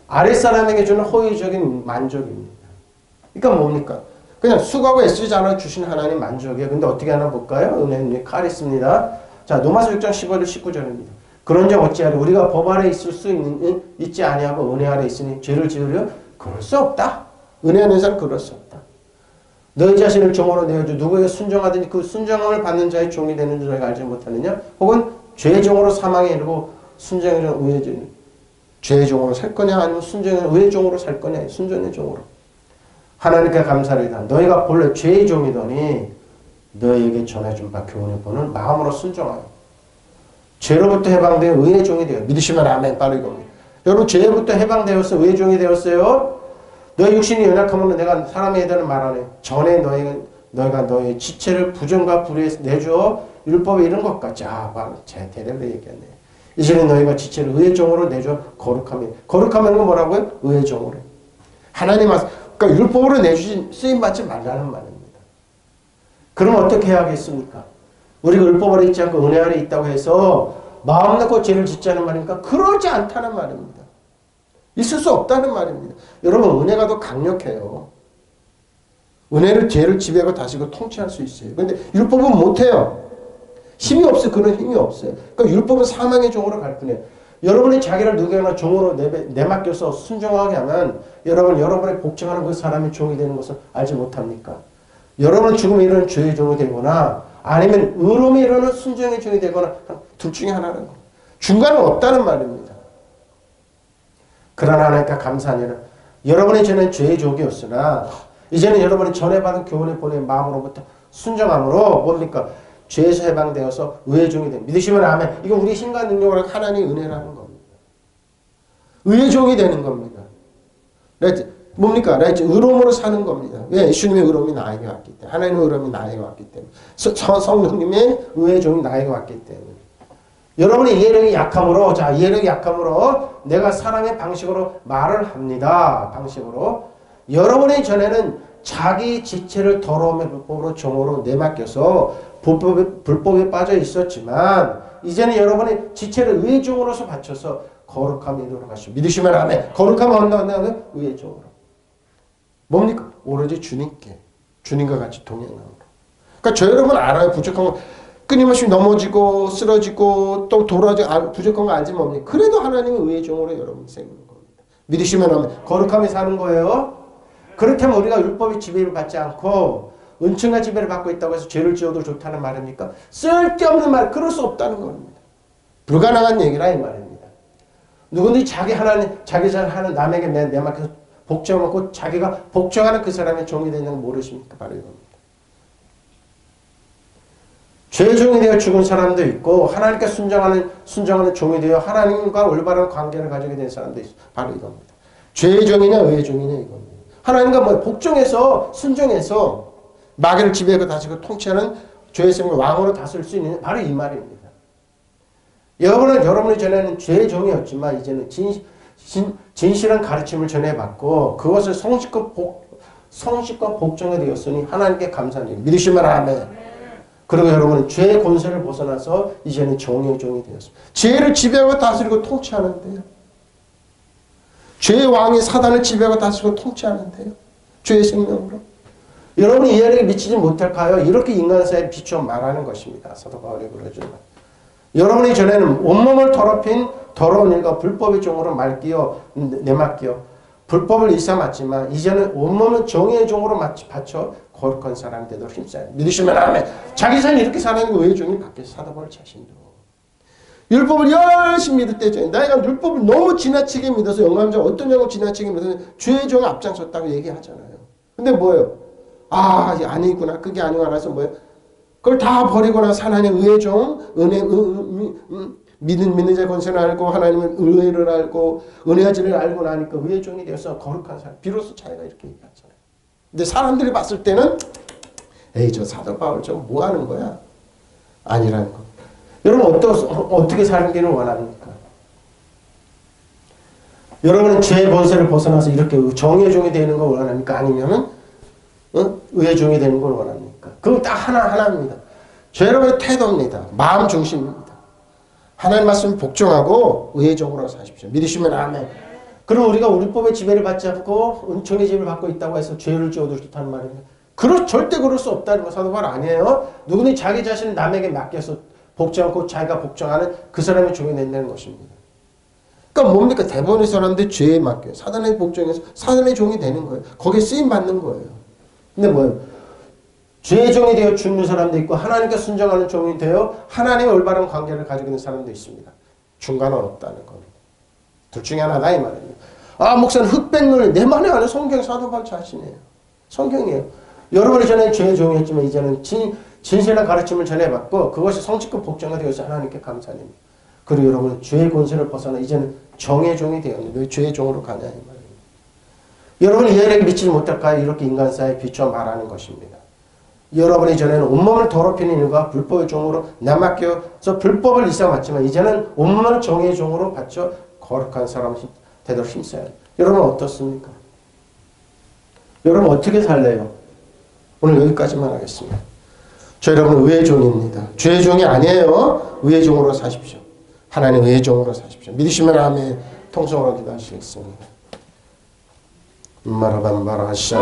아랫사람에게 주는 호의적인 만족입니다. 그러니까 뭡니까? 그냥 수고하고 애쓰지 않아 주신 하나님 만족이에요. 근데 어떻게 하나 볼까요? 은혜는 카리스입니다. 자 로마서 6장 15절 19절입니다. 그런즉 어찌하리 우리가 법 아래 있을 수 있지 아니하고 은혜 아래 있으니 죄를 지으려 그럴 수 없다. 은혜 있는 자는 그럴 수 없다. 너희 자신을 종으로 내어줘 누구에게 순종하든지 그 순종함을 받는 자의 종이 되는 줄 알지 못하느냐? 혹은 죄의 종으로 사망에 이르고 순종의 종 의의 종 죄의 종으로 살 거냐 아니면 순종의 의의 종으로 살 거냐 순종의 종으로 하나님께 감사를 다 너희가 본래 죄의 종이더니 너희에게 전해준 바 교훈의 본을 마음으로 순종하여 죄로부터 해방되어 의의 종이 되어 믿으시면 아멘 바로 이겁니다. 여러분 죄로부터 해방되어서 의의 종이 되었어요. 너희 육신이 연약하면 내가 사람에 대한 말하네. 전에 너희가 너희 지체를 부정과 불의에 내주어 율법에 이른 것 같지. 아, 바로 제 대대로 얘기했네. 이제는 너희가 지체를 의의 종으로 내주어 거룩함이. 거룩함은 뭐라고요? 의의 종으로. 하나님 그러니까 율법으로 내주신 쓰임받지 말라는 말입니다. 그럼 어떻게 해야겠습니까? 우리가 율법 아래 있지 않고 은혜 아래 있다고 해서 마음 놓고 죄를 짓자는 말입니까? 그러지 않다는 말입니다. 있을 수 없다는 말입니다. 여러분 은혜가 더 강력해요. 은혜를 죄를 지배하고 다스리고 통치할 수 있어요. 그런데 율법은 못해요. 힘이 없어요. 그런 힘이 없어요. 그러니까 율법은 사망의 종으로 갈 뿐이에요. 여러분이 자기를 누구나 종으로 내맡겨서 순종하게 하면 여러분의 복종하는 그 사람이 종이 되는 것을 알지 못합니까? 여러분은 죽음에 이르는 죄의 종이 되거나 아니면 의로움에 이르는 순종의 종이 되거나 둘 중에 하나는 거예요. 중간은 없다는 말입니다. 그러나 하나님께 감사하니라. 여러분의 죄는 죄의 종이었으나 이제는 여러분이 전에 받은 교훈의 본의 마음으로부터 순종함으로 뭡니까? 죄에서 해방되어서 의의 종이 됩니다. 믿으시면 아멘. 이거 우리 힘과 능력으로 하나님의 은혜라는 겁니다. 의의 종이 되는 겁니다. 뭡니까? 의로움으로 사는 겁니다. 왜? 예수님의 의로움이 나에게 왔기 때문에. 하나님의 의로움이 나에게 왔기 때문에. 성령님의 의의 종이 나에게 왔기 때문에. 여러분의 이해력이 약함으로 이해력이 약함으로 내가 사람의 방식으로 말을 합니다. 방식으로. 여러분의 전에는 자기 지체를 더러움의 불법으로 종으로 내맡겨서 불법에 빠져 있었지만 이제는 여러분의 지체를 의의 종으로서 바쳐서 거룩함에 이르러 가시오. 믿으시면 아멘. 거룩함은 어느 의의 종으로. 뭡니까? 오로지 주님께. 주님과 같이 동행함으로. 그러니까 저 여러분 알아요. 부족한 거. 끊임없이 넘어지고 쓰러지고 또 돌아지고 부족한 거 알지 뭡니까? 그래도 하나님은 의의 종으로 여러분 세우는 겁니다. 믿으시면 아멘. 거룩함에 사는 거예요. 그렇다면 우리가 율법의 지배를 받지 않고 은총과 지배를 받고 있다고 해서 죄를 지어도 좋다는 말입니까? 쓸데없는 말, 그럴 수 없다는 겁니다. 불가능한 얘기라 이 말입니다. 누구든지 자기 잘 하는 남에게 내맡겨서 복종하고 자기가 복종하는 그 사람의 종이 되는 걸 모르십니까? 바로 이겁니다. 죄의 종이 되어 죽은 사람도 있고 하나님께 순종하는 종이 되어 하나님과 올바른 관계를 가지게 된 사람도 있어요. 바로 이겁니다. 죄의 종이냐 의의 종이냐 이겁니다. 하나님과 복종해서 순종해서 마귀를 지배하고 다스리고 통치하는 죄의 생을 왕으로 다스릴 수 있는 바로 이 말입니다. 여러분의 전에는 죄의 종이었지만 이제는 진실한 가르침을 전해받고 그것을 성실과 복종에 되었으니 하나님께 감사합니다. 믿으시면 아멘. 그리고 여러분은 죄의 권세를 벗어나서 이제는 종이 되었습니다. 죄를 지배하고 다스리고 통치하는데요. 죄의 왕이 사단을 지배하고 다스리고 통치하는데요. 죄의 생명으로. 여러분이 이해력에 미치지 못할까요? 이렇게 인간사에 비추어 말하는 것입니다. 사도 바울이 그러죠. 여러분이 전에는 온몸을 더럽힌 더러운 일과 불법의 종으로 내맡겨 불법을 일삼았지만 이제는 온몸은 정의의 종으로 바쳐 거룩한 사람이 되도록 힘써요. 믿으시면 아멘. 자기 자신이 이렇게 사는 거 의의 종이 바뀌어서 사도 바울 자신도 율법을 열심히 믿을 때죠. 내가 율법을 너무 지나치게 믿어서 영감자 어떤 영을 지나치게 믿어서 주의 종에 앞장섰다고 얘기하잖아요. 근데 뭐예요? 아, 아니구나. 그게 아니구나. 해서 뭐예요? 그걸 다 버리고 나서 하나님의 의의 종, 믿는 자의 권세를 알고 하나님의 의를 알고 은혜의 진리를 알고 나니까 의의 종이 되어서 거룩한 사람. 비로소 자기가 이렇게 얘기하잖아요. 근데 사람들이 봤을 때는 에이, 저 사도 바울 좀 뭐 하는 거야? 아니라는 거. 여러분 어떻게 살기를 원합니까? 여러분은 죄의 본세를 벗어나서 이렇게 정의의 종이 되는 걸 원합니까? 아니면은 의의 종이 되는 걸 원합니까? 그건 딱 하나입니다. 여러분의 태도입니다. 마음 중심입니다. 하나님 말씀 복종하고 의의 종으로 사십시오. 믿으시면 아멘. 그럼 우리가 율법의 지배를 받지 않고 은총의 지배를 받고 있다고 해서 죄를 지어도 좋다는 말입니다. 절대 그럴 수 없다는 거 사도 바울 아니에요. 누구니 자기 자신을 남에게 맡겨서 복종하고 자기가 복종하는 그 사람의 종이 된다는 것입니다. 그러니까 뭡니까? 대부분의 사람들 죄에 맡겨요. 사단의 복종해서 사단의 종이 되는 거예요. 거기에 쓰임 받는 거예요. 근데 뭐예요? 죄의 종이 되어 죽는 사람도 있고 하나님께 순종하는 종이 되어 하나님의 올바른 관계를 가지고 있는 사람도 있습니다. 중간은 없다는 겁니다. 둘 중에 하나다 이 말입니다. 아, 목사는 흑백론을 내 말이 아니라 성경 사도 바울 자신이에요. 성경이에요. 여러분이 전에 죄의 종이었지만 이제는 진실한 가르침을 전해받고 그것이 성직급 복종이 되어서 하나님께 감사합니다. 그리고 여러분은 죄의 권세를 벗어나 이제는 정의 종이 되었는데 왜 죄의 종으로 가냐 이 말입니다. 여러분이 이해력에 미치지 못할까요? 이렇게 인간사에 비추어 말하는 것입니다. 여러분이 전에는 온몸을 더럽히는 일과 불법의 종으로 내맡겨서 불법을 일삼았지만 이제는 온몸을 정의의 종으로 바쳐 거룩한 사람 되도록 힘써야 해요. 여러분 어떻습니까? 여러분 어떻게 살래요? 오늘 여기까지만 하겠습니다. 저 여러분은 의의 종입니다. 죄의 종이 아니에요. 의의 종으로 사십시오. 하나님 의의 종으로 사십시오. 믿으시면 아멘. 통성으로 기도하시겠습니다. 마라밤바라 샤